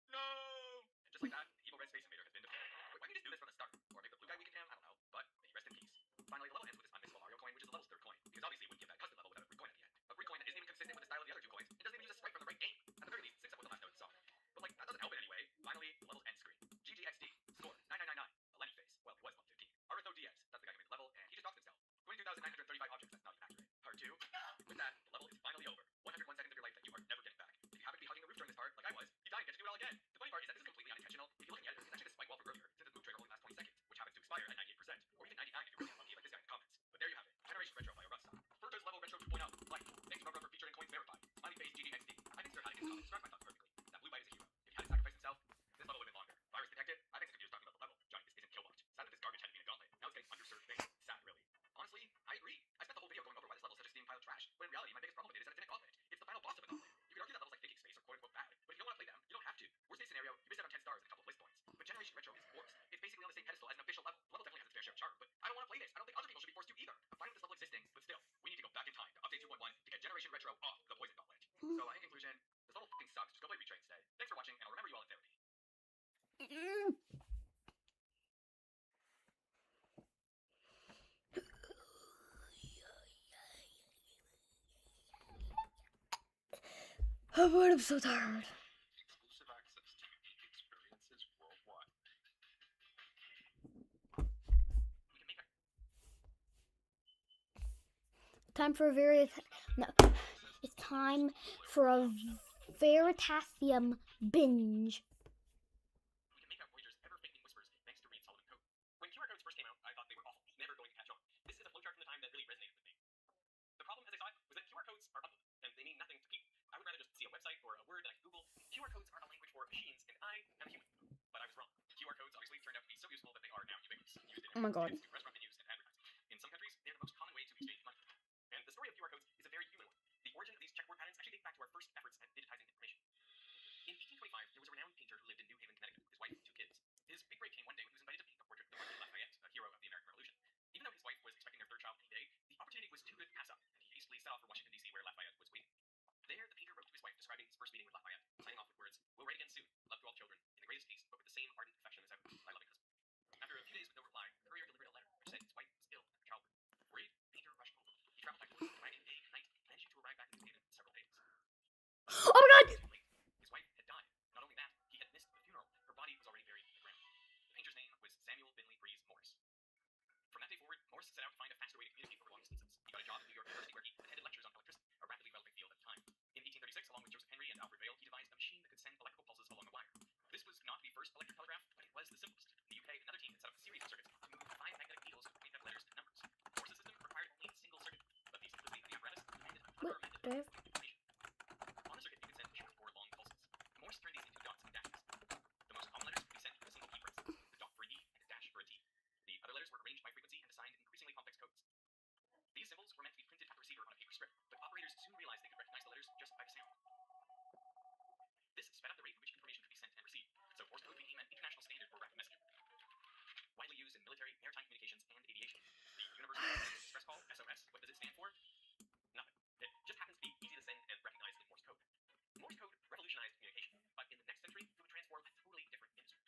No! And just like that, the evil red space invader has been defeated. Wait, why can't you just do this from the start? Or make the blue guy weaken him? I don't know. But may he rest in peace. Finally, the level ends with this unmissable Mario coin, which is the level's third coin. Because obviously it wouldn't give that custom level without a free coin at the end. A free coin that isn't even consistent with the style of the other two coins. It doesn't even use a sprite from the right game. At the very least, syncs up with the last note of the song. But like, that doesn't help it anyway. Finally, the level's end screen. GGXD. Score 9999. A Lenny face. Well, he was 115. Artho DS. That's the guy who made the level, and he just doxed himself. 22,935 objects. That's not even accurate. Part 2. With that, the level is finally over. 101 seconds of your life that you are never getting back. If you happen to be hugging the roof during this part, like I was, you die and get to do it all again. The funny part is that this is completely unintentional. If you look at the editor, it's actually the spike wall from earlier, since the move trigger only lasts 20 seconds, which happens to expire at 98%, or even 99 if you're really unlucky like this guy in the comments. But there you have it. Generation Retro by Rusta. Furto's level Retro 2.0. Like, thanks for for featuring coins verified. Smiley face GGXD. I think Sir Hannigan's comment describes my thoughts perfectly. That blue bite is a hero. If he hadn't sacrificed himself, this level would have been longer. Virus detected. I think it's confused talking about the level. Johnny, this isn't Killbot. Sad that this garbage had to be in a gauntlet. Now it's getting underserved things. Sad, really. Honestly, I agree. I spent the whole video going over why this level is such a steaming pile of trash, when in reality my biggest problem with it is that it's in a gauntlet. It's the final boss of a gauntlet. You could argue that levels like Thinking Space are quote-unquote bad, but if you don't want to play them, you don't have to. Worst case scenario, you miss out on 10 stars and a couple of list points. But Generation Retro is worse. It's basically on the same pedestal as an official level. The level definitely has its fair share of charm, but I don't want to play this. I don't think other people should be forced to either. I'm fine with this level existing, but still, we need to go back in time to update 2.1 to get Generation Retro off the poison gauntlet. So in conclusion, this level fucking sucks. Just go play Retrain instead. Thanks for watching, and I'll remember you all in therapy. Oh, boy, I'm so tired. Exclusive access to unique experiences worldwide. Time for a it's time for a Veritasium binge. We can make out Voyager's ever-faking whispers thanks to Reed Solomon code. When QR codes first came out, I thought they were awful, never going to catch on. This is a flowchart from the time that really resonated with me. The problem, as I saw it, was that QR codes are ugly, and they mean nothing to people. I would rather just see a website or a word that I can Google. QR codes are a language for machines, and I am a human. But I was wrong. QR codes obviously turned out to be so useful that they are now ubiquitous. Used in Oh my God. restaurant menus and advertising. In some countries, they are the most common way to exchange money. And the story of QR codes is a very human one. The origin of these checkerboard patterns actually dates back to our first efforts at digitizing information. In 1825, there was a renowned painter who lived in New Haven, Connecticut, with his wife and 2 kids. His big break came one day when he was invited to paint a portrait of the Marquis Lafayette, a hero of the American Revolution. Even though his wife was expecting their 3rd child any day, the opportunity was too good to pass up, and he hastily set off for Washington, D.C., where Lafayette was waiting. There, the painter wrote to his wife describing his first meeting with Lafayette, signing off with words, "We'll write again soon. Love to all children, in the greatest peace, but with the same ardent affection as ever. My loving husband." After a few days with no reply, the courier delivered a letter which said his wife was ill after childbirth. Worried, the painter rushed home. He traveled back to work, wagon day and night, managing to arrive back in New Haven in several days. Oh my God! Too late. His wife had died. Not only that, he had missed the funeral. Her body was already buried in the ground. The painter's name was Samuel Binley Breeze Morris. From that day forward, Morris set out to find a faster way to communicate over long distances. He got a job at New York University where he attended lectures on electricity, a rapidly developing field at the time. In 1836, along with Joseph Henry and Alfred Vail, he devised a machine that could send electrical pulses along a wire. This was not the first electric telegraph, but it was the simplest. In the UK, another team had set up a series of circuits to move 5 magnetic needles to point out letters and numbers. Morse's system required only a single circuit, but the simplicity of the apparatus demanded unlimited information. On the circuit, you could send maritime communications and aviation. The Universal Emergency Distress Call, SOS, what does it stand for? Nothing. It just happens to be easy to send and recognize in Morse code. Morse code revolutionized communication, but in the next century, it would transform a totally different industry.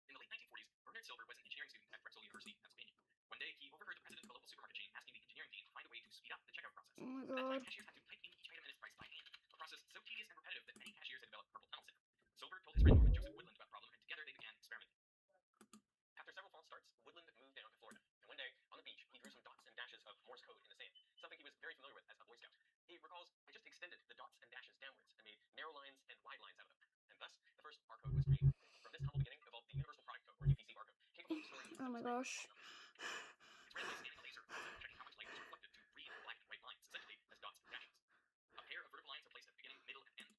In the late 1940s, Bernard Silver was an engineering student at Drexel University, Pennsylvania. One day, he overheard the president of a local supermarket chain asking the engineering dean to find a way to speed up the checkout process. Oh my At that time, god. cashiers had to type in each item and its price by hand, a process so tedious and repetitive that many cashiers had developed carpal tunnel syndrome. Silver told his friend Norman Joseph Woodland about the problem, and together they began experimenting. After several false starts, Woodland moved down to Florida, and one day, on the beach, he drew some dots and dashes of Morse code in the sand, something he was very familiar with as a Boy Scout. He recalls, I just extended the dots and dashes downwards and made narrow lines and wide lines out of them, and thus, the first barcode was created. From this humble beginning evolved the Universal Product Code, or UPC barcode, capable of storing Oh my gosh. It's read by scanning a laser, also checking how much light is reflected to read black and white lines, essentially as dots and dashes. A pair of vertical lines are placed at the beginning, middle, and end.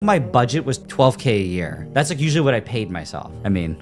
My budget was $12K a year. That's like usually what I paid myself. I mean,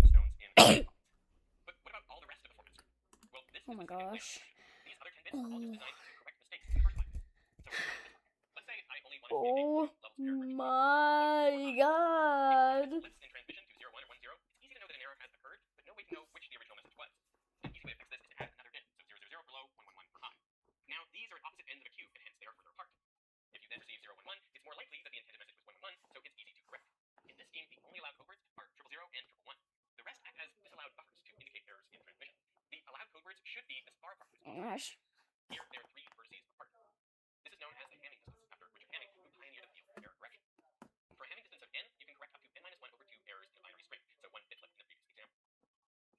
stones in. But what about all the rest of the format? Well, this Oh is my the second gosh. bit. These other 10 bits are all just Oh. designed to correct mistakes in the first place. So how does this work? Let's say I only wanted to Oh levels of error correction. my god. Flips in transmission to 0, 1, or 1, 0. It's easy to know that an error has occurred, but no way to know which the original message was. An easy way to fix this is to add another bit, so 0, 0, 0 below, 1, 1, 1 for high. Now, these are at opposite ends of a cube, and hence they are further apart. If you then receive 0, 1, 1, it's more likely that the intended message was 1, 1, 1, so it's easy to correct. In this scheme, the only allowed code words are 0, 0, and 1, 1. The rest act as disallowed buffers to indicate errors in transmission. The allowed code words should be as far apart as possible. Gosh. Here, they are 3 vertices apart. This is known as the Hamming distance, after Richard Hamming, who pioneered the field of error correction. For a Hamming distance of n, you can correct up to n minus 1 over 2 errors in a binary string, so 1 bit like in the previous example.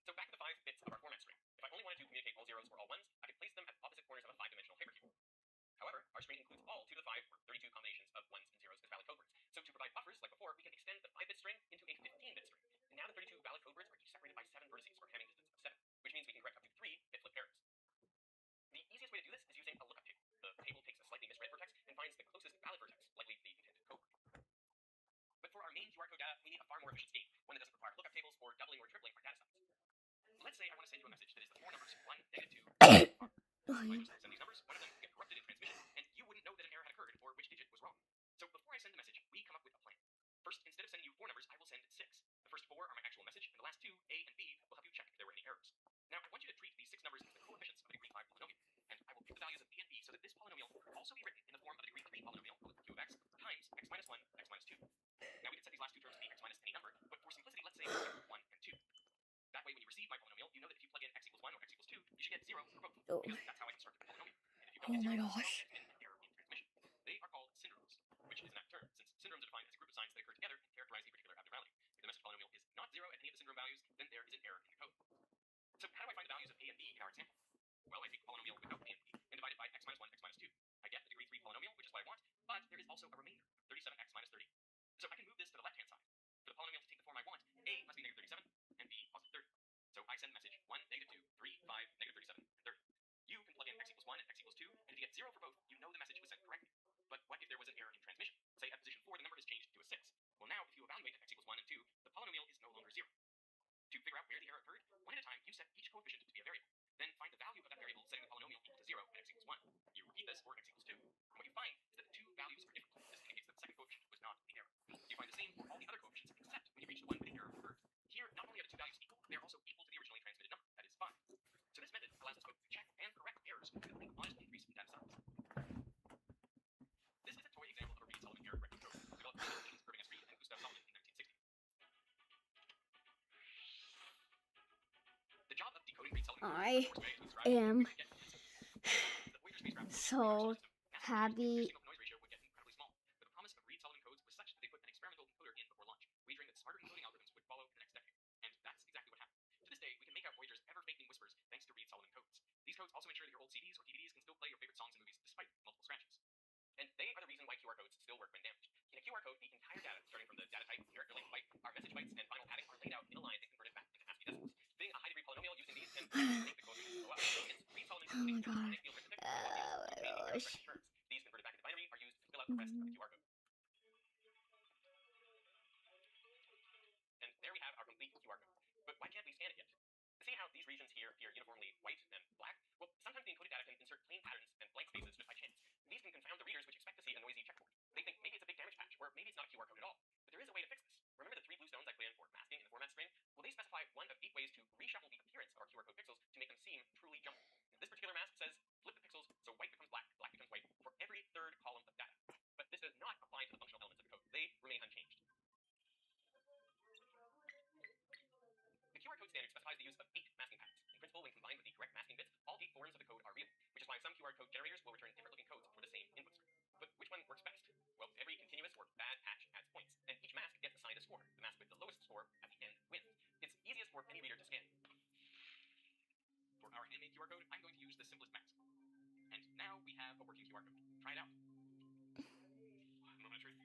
So back to the 5 bits of our format string. If I only wanted to communicate all zeros or all ones, I could place them at opposite corners of a 5-dimensional hypercube. However, our string includes all 2 to the 5 or 32 combinations of ones and zeros as valid code words. So to provide buffers, like before, we can extend the 5-bit string into a 15-bit string. And now the 32 valid code words are each separated by 7 vertices, or Hamming distance of 7, which means we can correct up to 3 bit flip errors. The easiest way to do this is using a lookup table. The table takes a slightly misread vertex and finds the closest valid vertex, likely the intended code word. But for our main QR code data, we need a far more efficient scheme, one that doesn't require lookup tables or doubling or tripling our data size. Let's say I want to send you a message that is the 4 numbers 1, -2, and 5. If I just send these numbers, one of them will get corrupted in transmission, and you wouldn't know that an error had occurred or which digit was wrong. So before I send the message, we come up with a plan. First, instead of sending you 4 numbers, I will send 6. The first 4 are my actual message, and the last 2, A and B, will help you check if there were any errors. Now, I want you to treat these 6 numbers as the coefficients of a degree 5 polynomial, and I will pick the values of B and B so that this polynomial could also be written in the form of a degree 3 polynomial called q of x times x minus 1, x minus 2. Now, we can set these last 2 terms to be x minus any number, but for simplicity, let's say we give 1 and 2. That way, when you receive my polynomial, you know that if you plug in x equals 1 or x equals 2, you should get 0 for both, Oh. because that's how I constructed the polynomial. And if you Oh don't my get 0, gosh. it's been an error in transmission. They are called syndromes, which is an apt term, since syndromes are defined as a group of signs that occur together and characterize a particular abnormality. If the message polynomial is not 0 at any of the syndrome values, then there is an error in the code. So how do I find the values of a and b in our example? Well, I take the polynomial without a and b and divide it by x minus 1, x minus 2. I get the degree 3 polynomial, which is what I want, but there is also a remainder, 37x minus 30. So I can move this to the left-hand side. For the polynomial to take the form I want, a must be -37, I am so happy. Noise ratio would get incredibly small, but the promise of Reed-Solomon codes was such that they put an experimental encoder in before launch, wagering that smarter encoding algorithms would follow in the next decade. And that's exactly what happened. To this day, we can make out Voyager's ever-fakening whispers thanks to Reed-Solomon codes. These codes also ensure that your old CDs or DVDs can still play your favorite songs and movies despite multiple scratches. And they are the reason why QR codes still work when damaged. In a QR code, the entire data, starting from the data type, character length byte, our message bytes, and final padding, are laid out in a line and converted back into ASCII decimals. Fitting a high-degree polynomial using these can make the coefficients go up. Hence, Reed-Solomon Oh my codes god. feel arithmetic, and what gives Oh my gosh. terms. These converted back into binary are used to fill out the rest of the QR code. And there we have our complete QR code. But why can't we scan it yet? See how these regions here appear uniformly white and black? Well, sometimes the encoded data can insert plain patterns and blank spaces just by chance. These can confound the readers, which expect to see a noisy checkboard. They think maybe it's a big damage patch, or maybe it's not a QR code at all. But there is a way to fix this. Remember the 3 blue stones I put in for masking in the format screen? Well, they specify one of 8 ways to reshuffle the appearance of our QR code pixels to make them seem truly jumpy. This particular mask says flip the pixels so white becomes black, black becomes white for every third column of data. But this does not apply to the functional elements of the code. They remain unchanged. The QR code standard specifies the use of 8 masking patterns. In principle, when combined with the correct masking bits, all 8 forms of the code are real, which is why some QR code generators will return different looking codes for the same input stream. But which one works best? Well, every continuous or bad patch adds points, and each mask gets assigned a score. The mask with the lowest score at the end wins. It's easiest for any reader to scan. For our handmade QR code, I'm going to use the simplest mask. And now we have a working QR code. Try it out. Moment of truth. It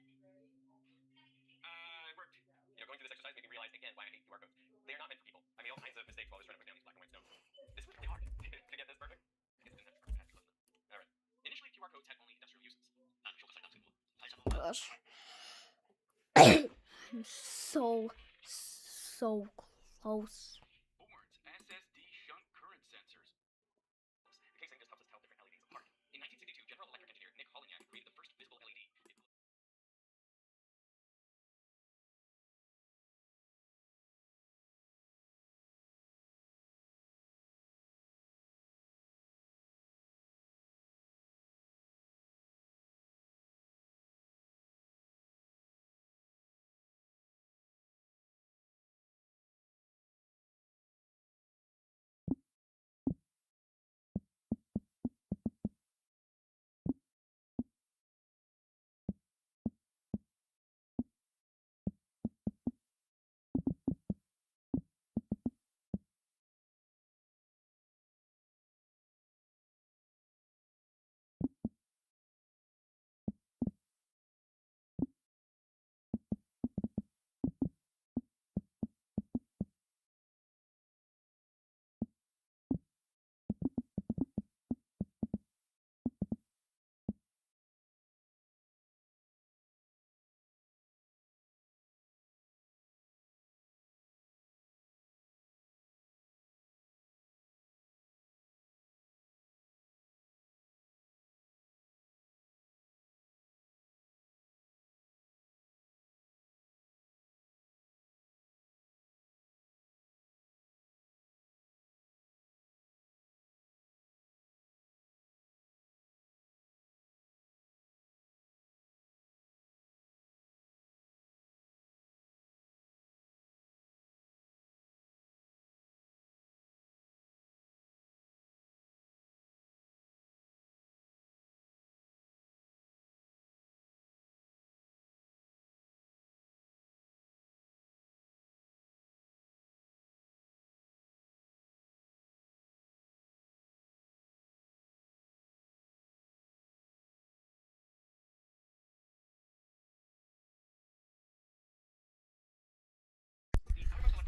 worked. Going through this exercise made me realize again why I hate QR codes. They're not meant for people. I made all kinds of mistakes while I was trying to put down these black and white stones. This was really hard to get this perfect. I guess it didn't have to be perfect. Alright. Initially, QR codes had only industrial uses. Gosh. I'm so close. Boards, SSD shunt current sensors. The casing just helps us tell different LEDs apart. In 1962, General Electric engineer Nick Holonyak created the first visible LED.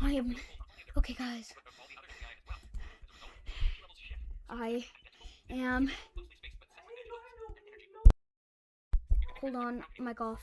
I am okay, guys. I am. Hold on, mic off.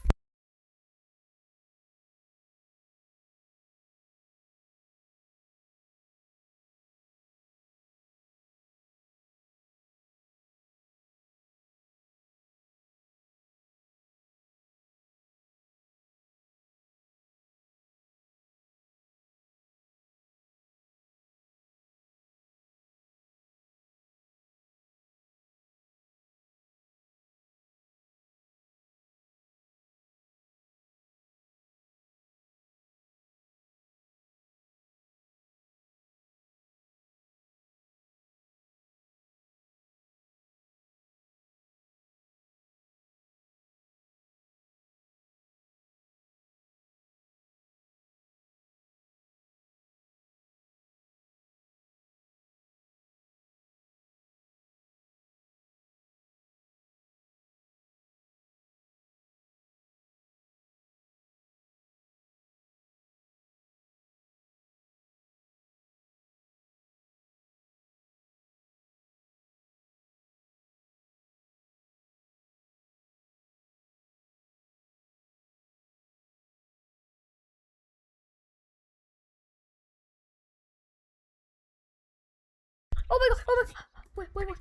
Oh my god, oh my god. Wait.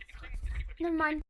Never mind.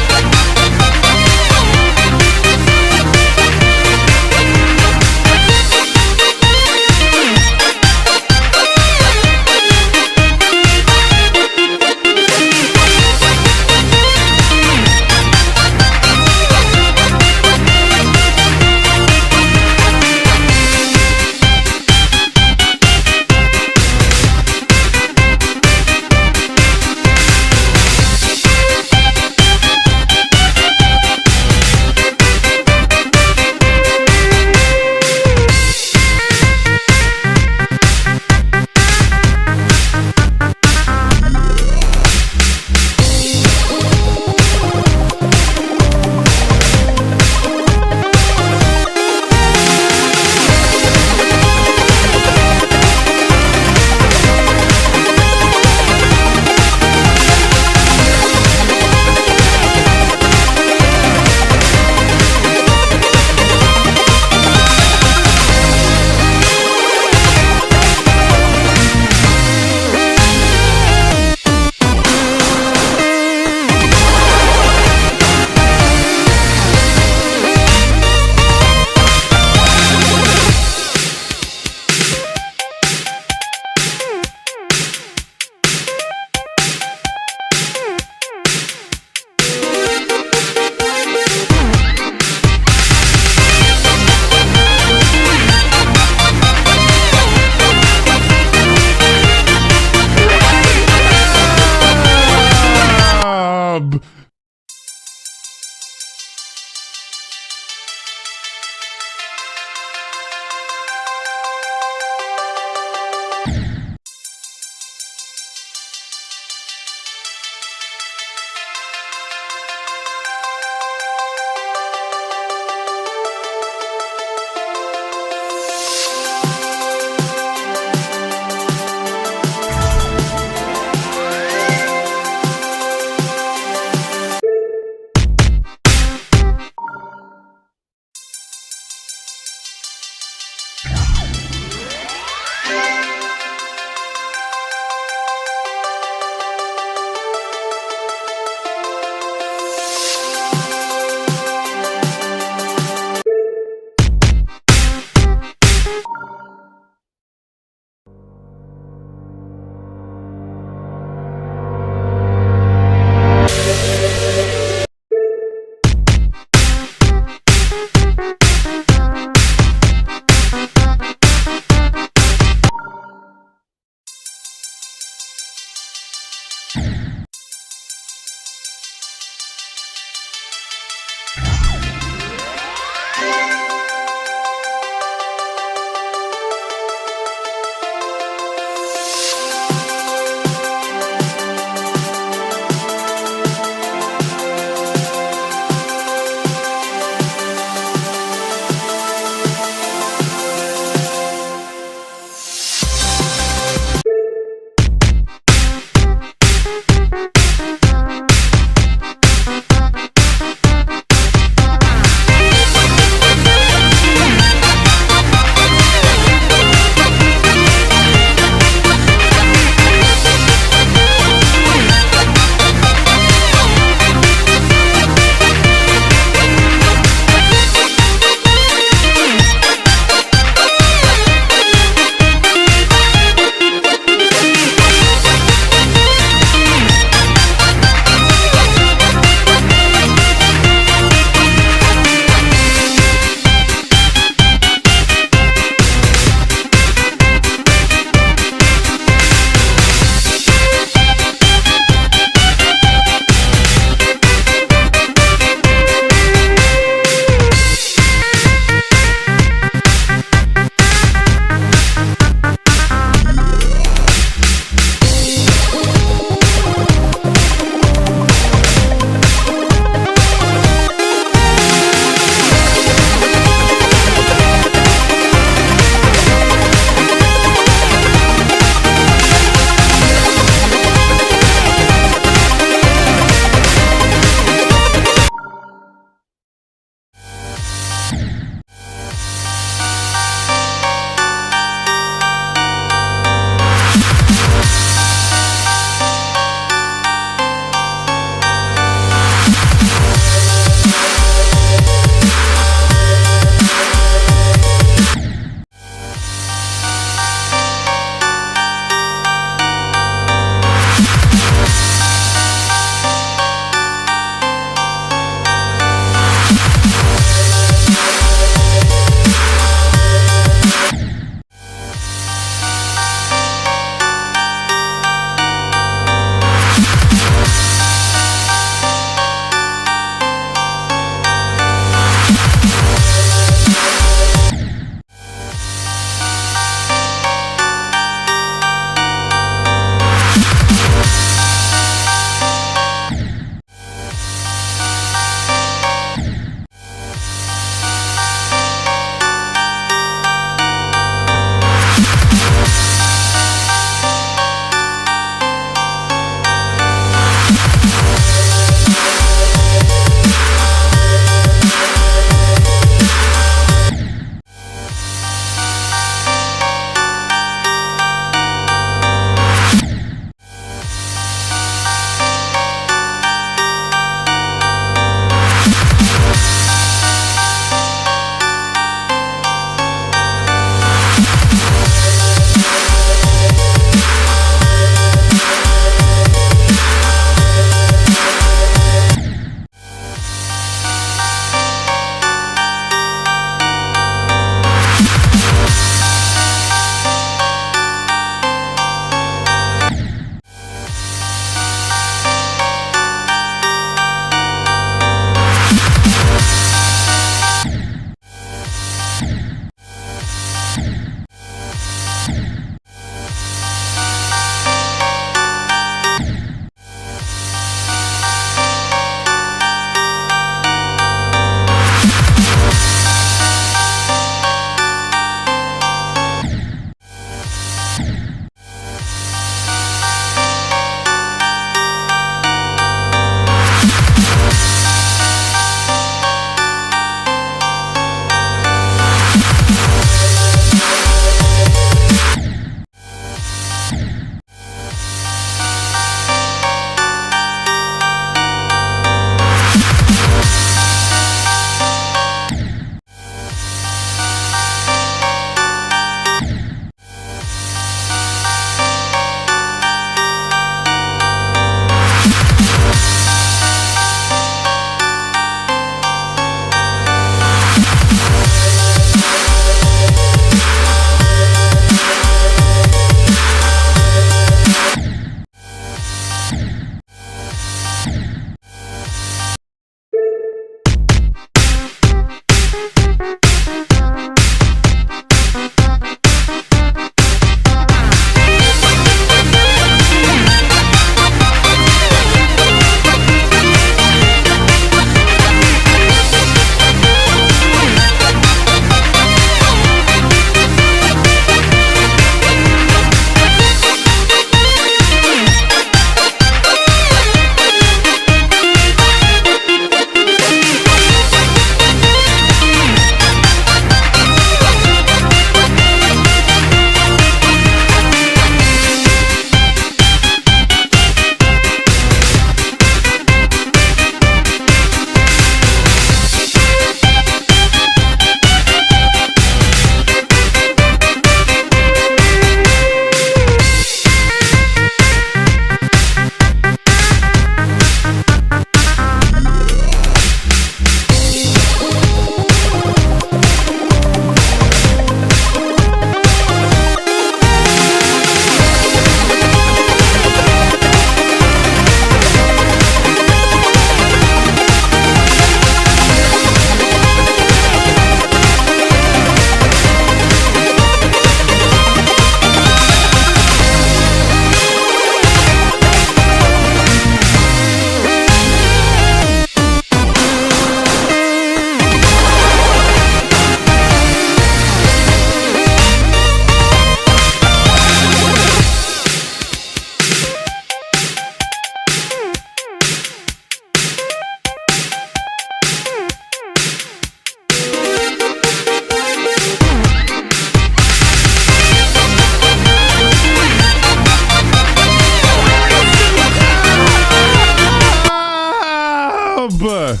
Bruh.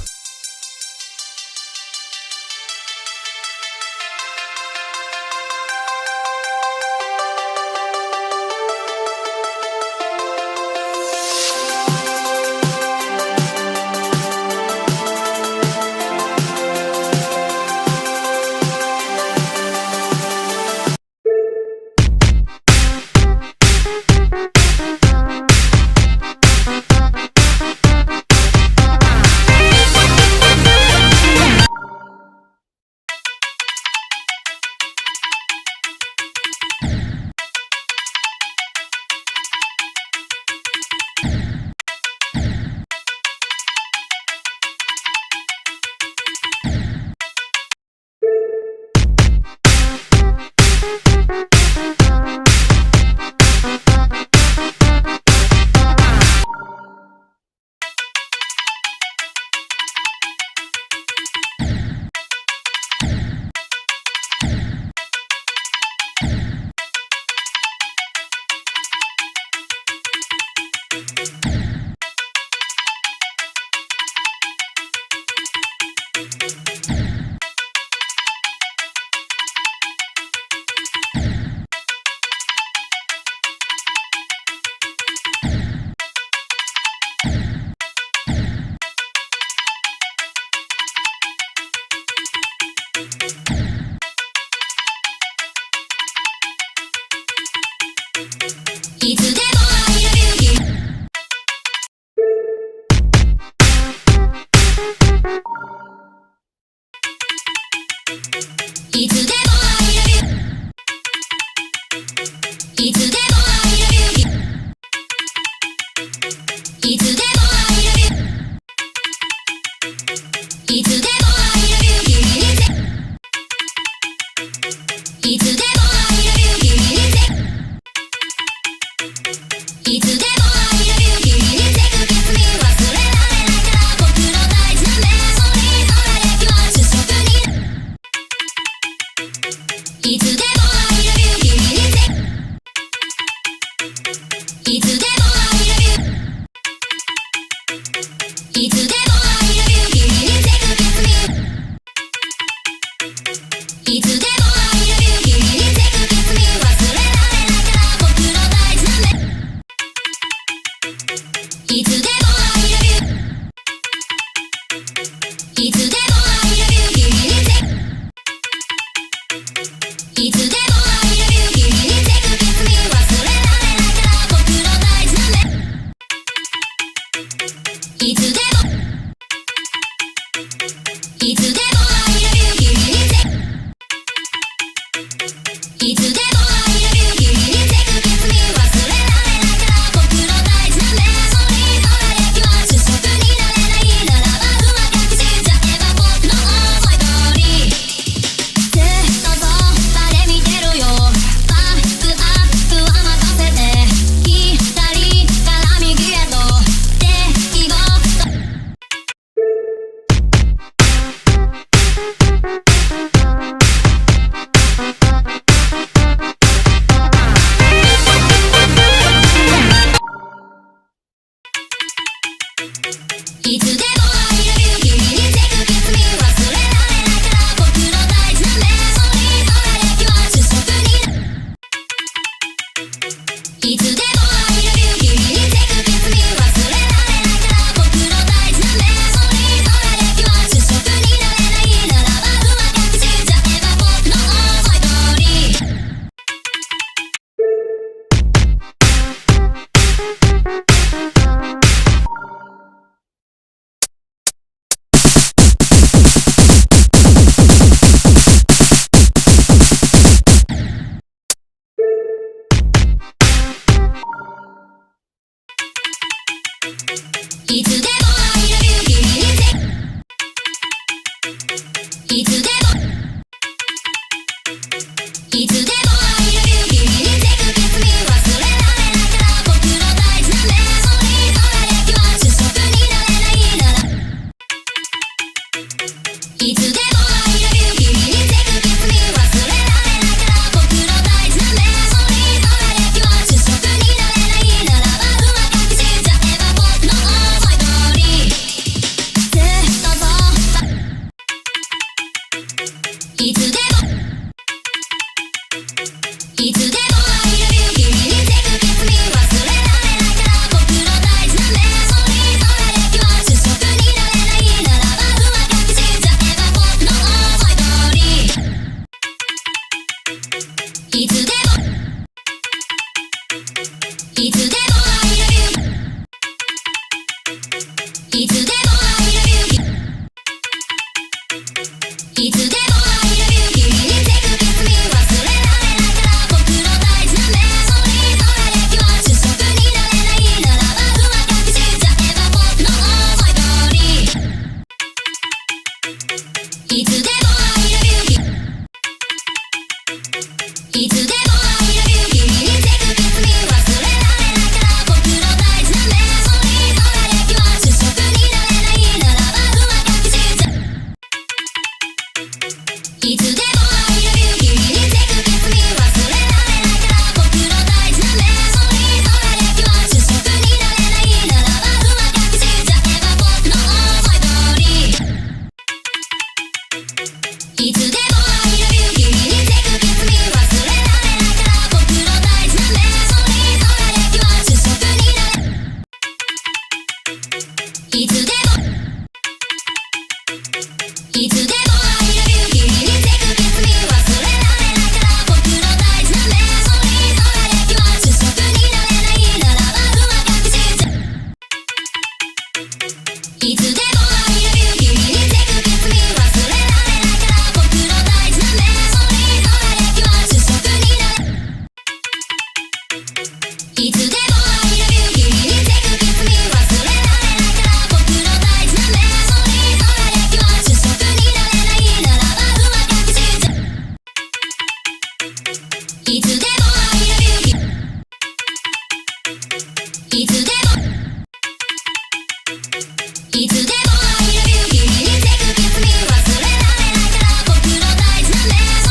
いつでも I love you 君に take a kiss me 忘れられないから僕の大事なメモ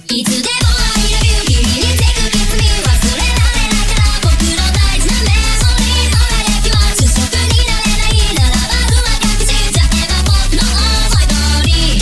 いつでも I love you 君に take a kiss me 忘れられないから僕の大事なメモリーの履歴は主食になれないならば不満隠しちゃえば僕の思い通り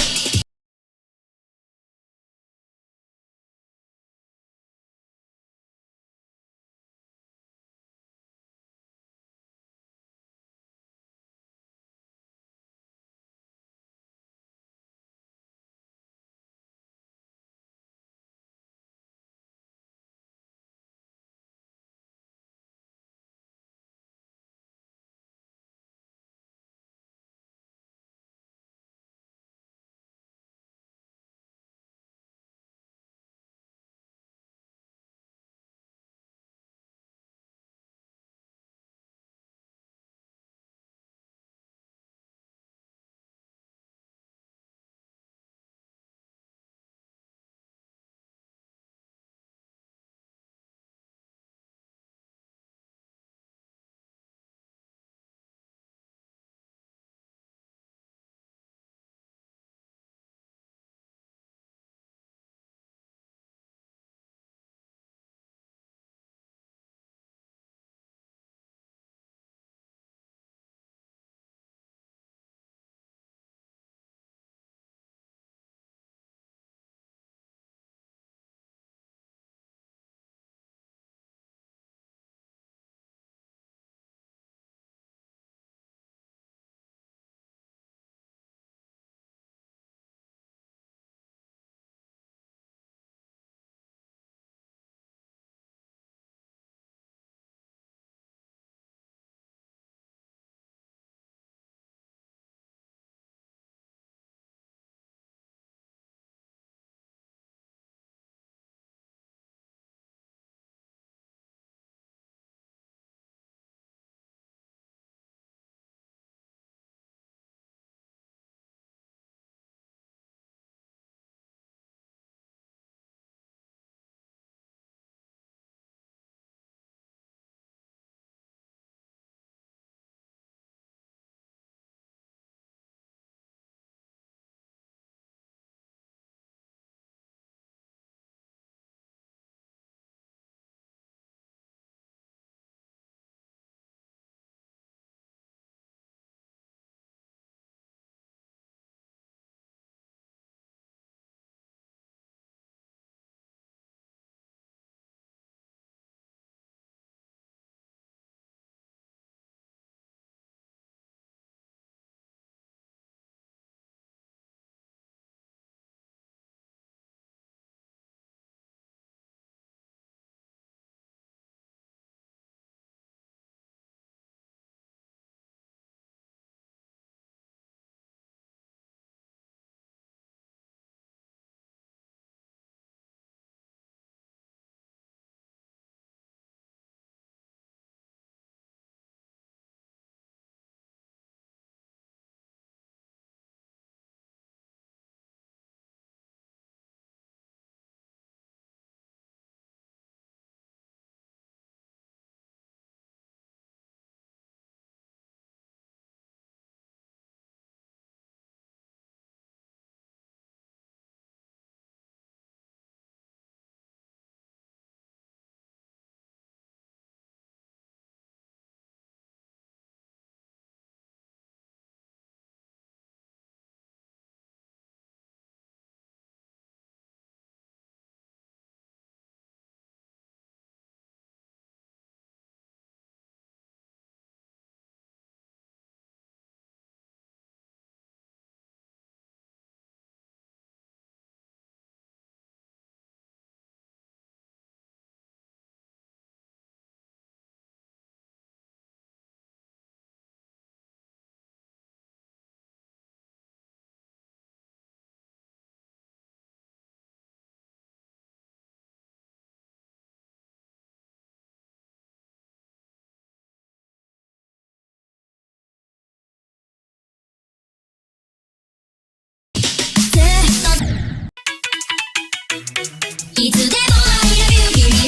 いつでも I love you 君に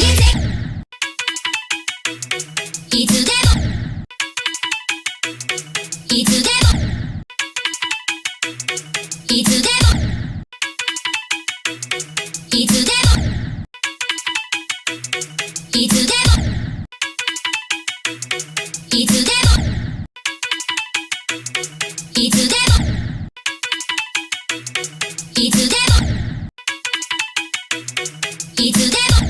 いつでもいつでもいつでもいつでもいつでもいつでもいつでもいつでもいつでもいつでも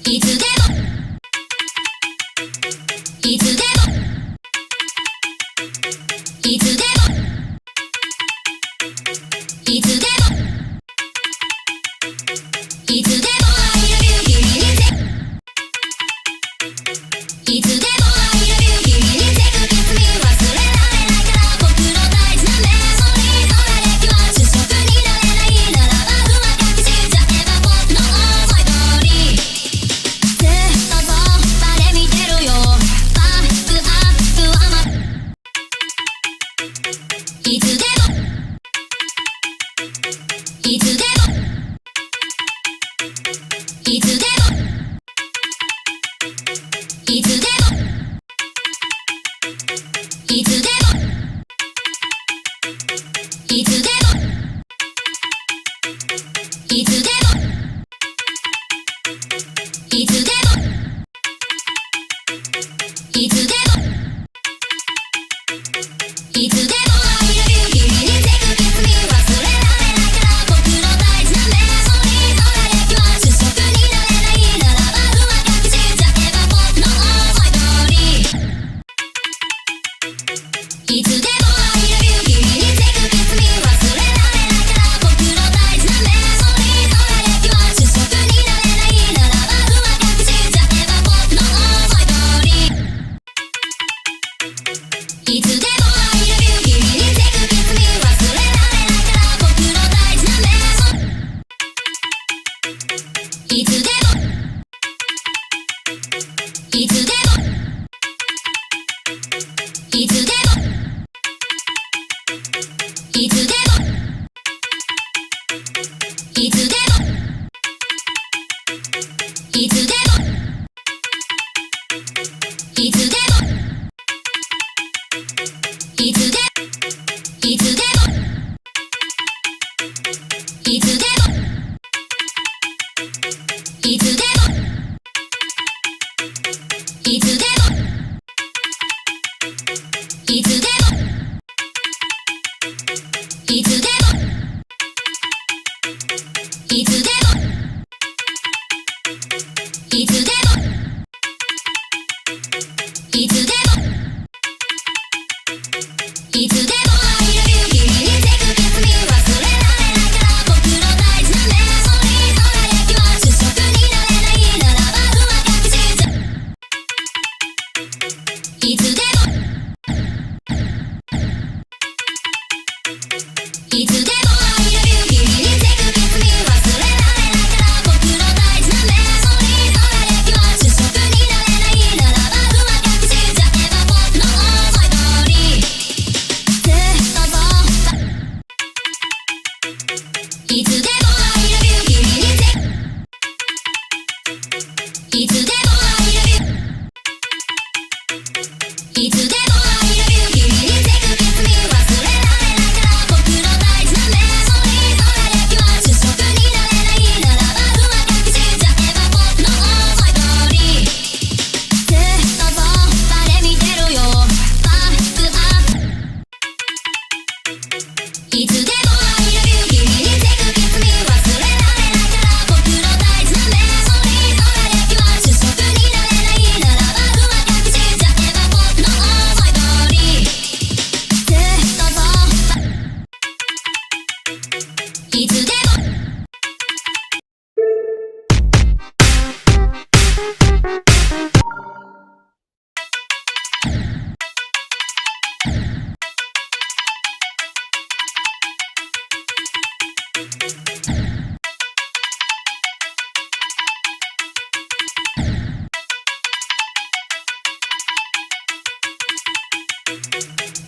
いつでもいつでもいつでもいつでもいつでも I love you 君にていつでも I love you 君にてくキスに忘れられないから僕の大事なメモリーの履歴は主食になれないならば不満隠しちゃえば僕の思い通りずっとそばで見てるよバックアップはいつでもいつでもいつでもいつでもいつでもいつでもいつでもいつでもいつでもいつでも I love you 君にてくキスに忘れられないから僕の大事なメモリーの履歴は主食になれないならば不満隠しちゃえば僕の思い通りいつでも I love you 君にてくキスに忘れられないから僕の大事なメモリーの履歴は主食になれないならば不満隠しちゃえば僕の思い通りいつでも I love you 君にてくキスに忘れられないから僕の大事なメモいつでもいつでもいつでもいつでもいつでもいつでもいつでもいつでいつでもいつでもいつでもいつでもいつでもいつでもいつでもいつでもいつでもいつでも I love you 君にてくキスに忘れられないから僕の大事なメモリーの履歴は主食になれないならば不満隠しちゃいつでもいつでも I love you 君にてくキスに忘れられないから僕の大事なメモリーの履歴は主食になれないならば不満隠しちゃえば僕の思い通りずっとそばいつでも I love you 君にていつでも I love you いつでも I love you 君にてくキスに忘れられないから僕の大事なメモリーの履歴は主食になれないならば不満隠しちゃえば僕の思い通りずっとそばで見てるよバックアップいつでも I love you 君にてくキスに忘れられないから僕の大事なメモリーの履歴は主食になれないならば不満隠しちゃえば僕の思い通りずっとそばいつでも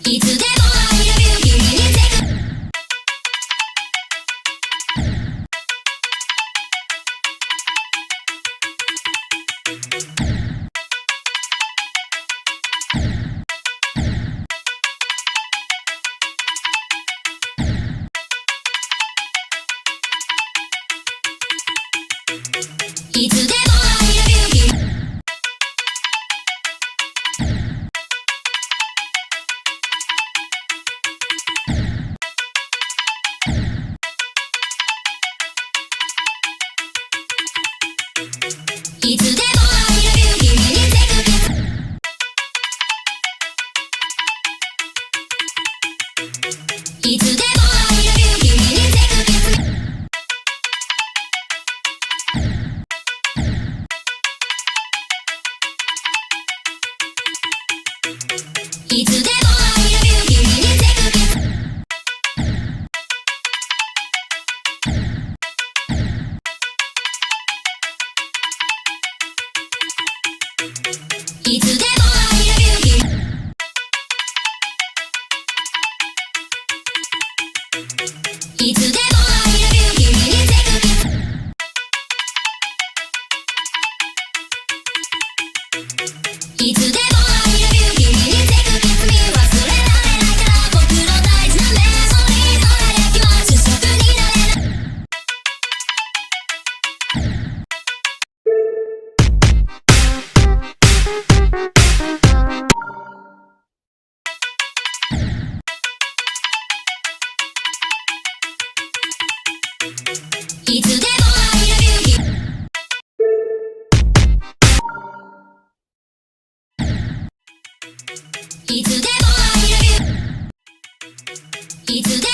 いつでも I love you 君にてくいつでも会える君に手かけついつでも会える君に手かけついつでも会える君いつでも会える君に手かけついつでも会える君に手かけつみ忘れられないから僕の大事なメモリーの履歴は主食になれないいつでも会える君いつでも会えるいつで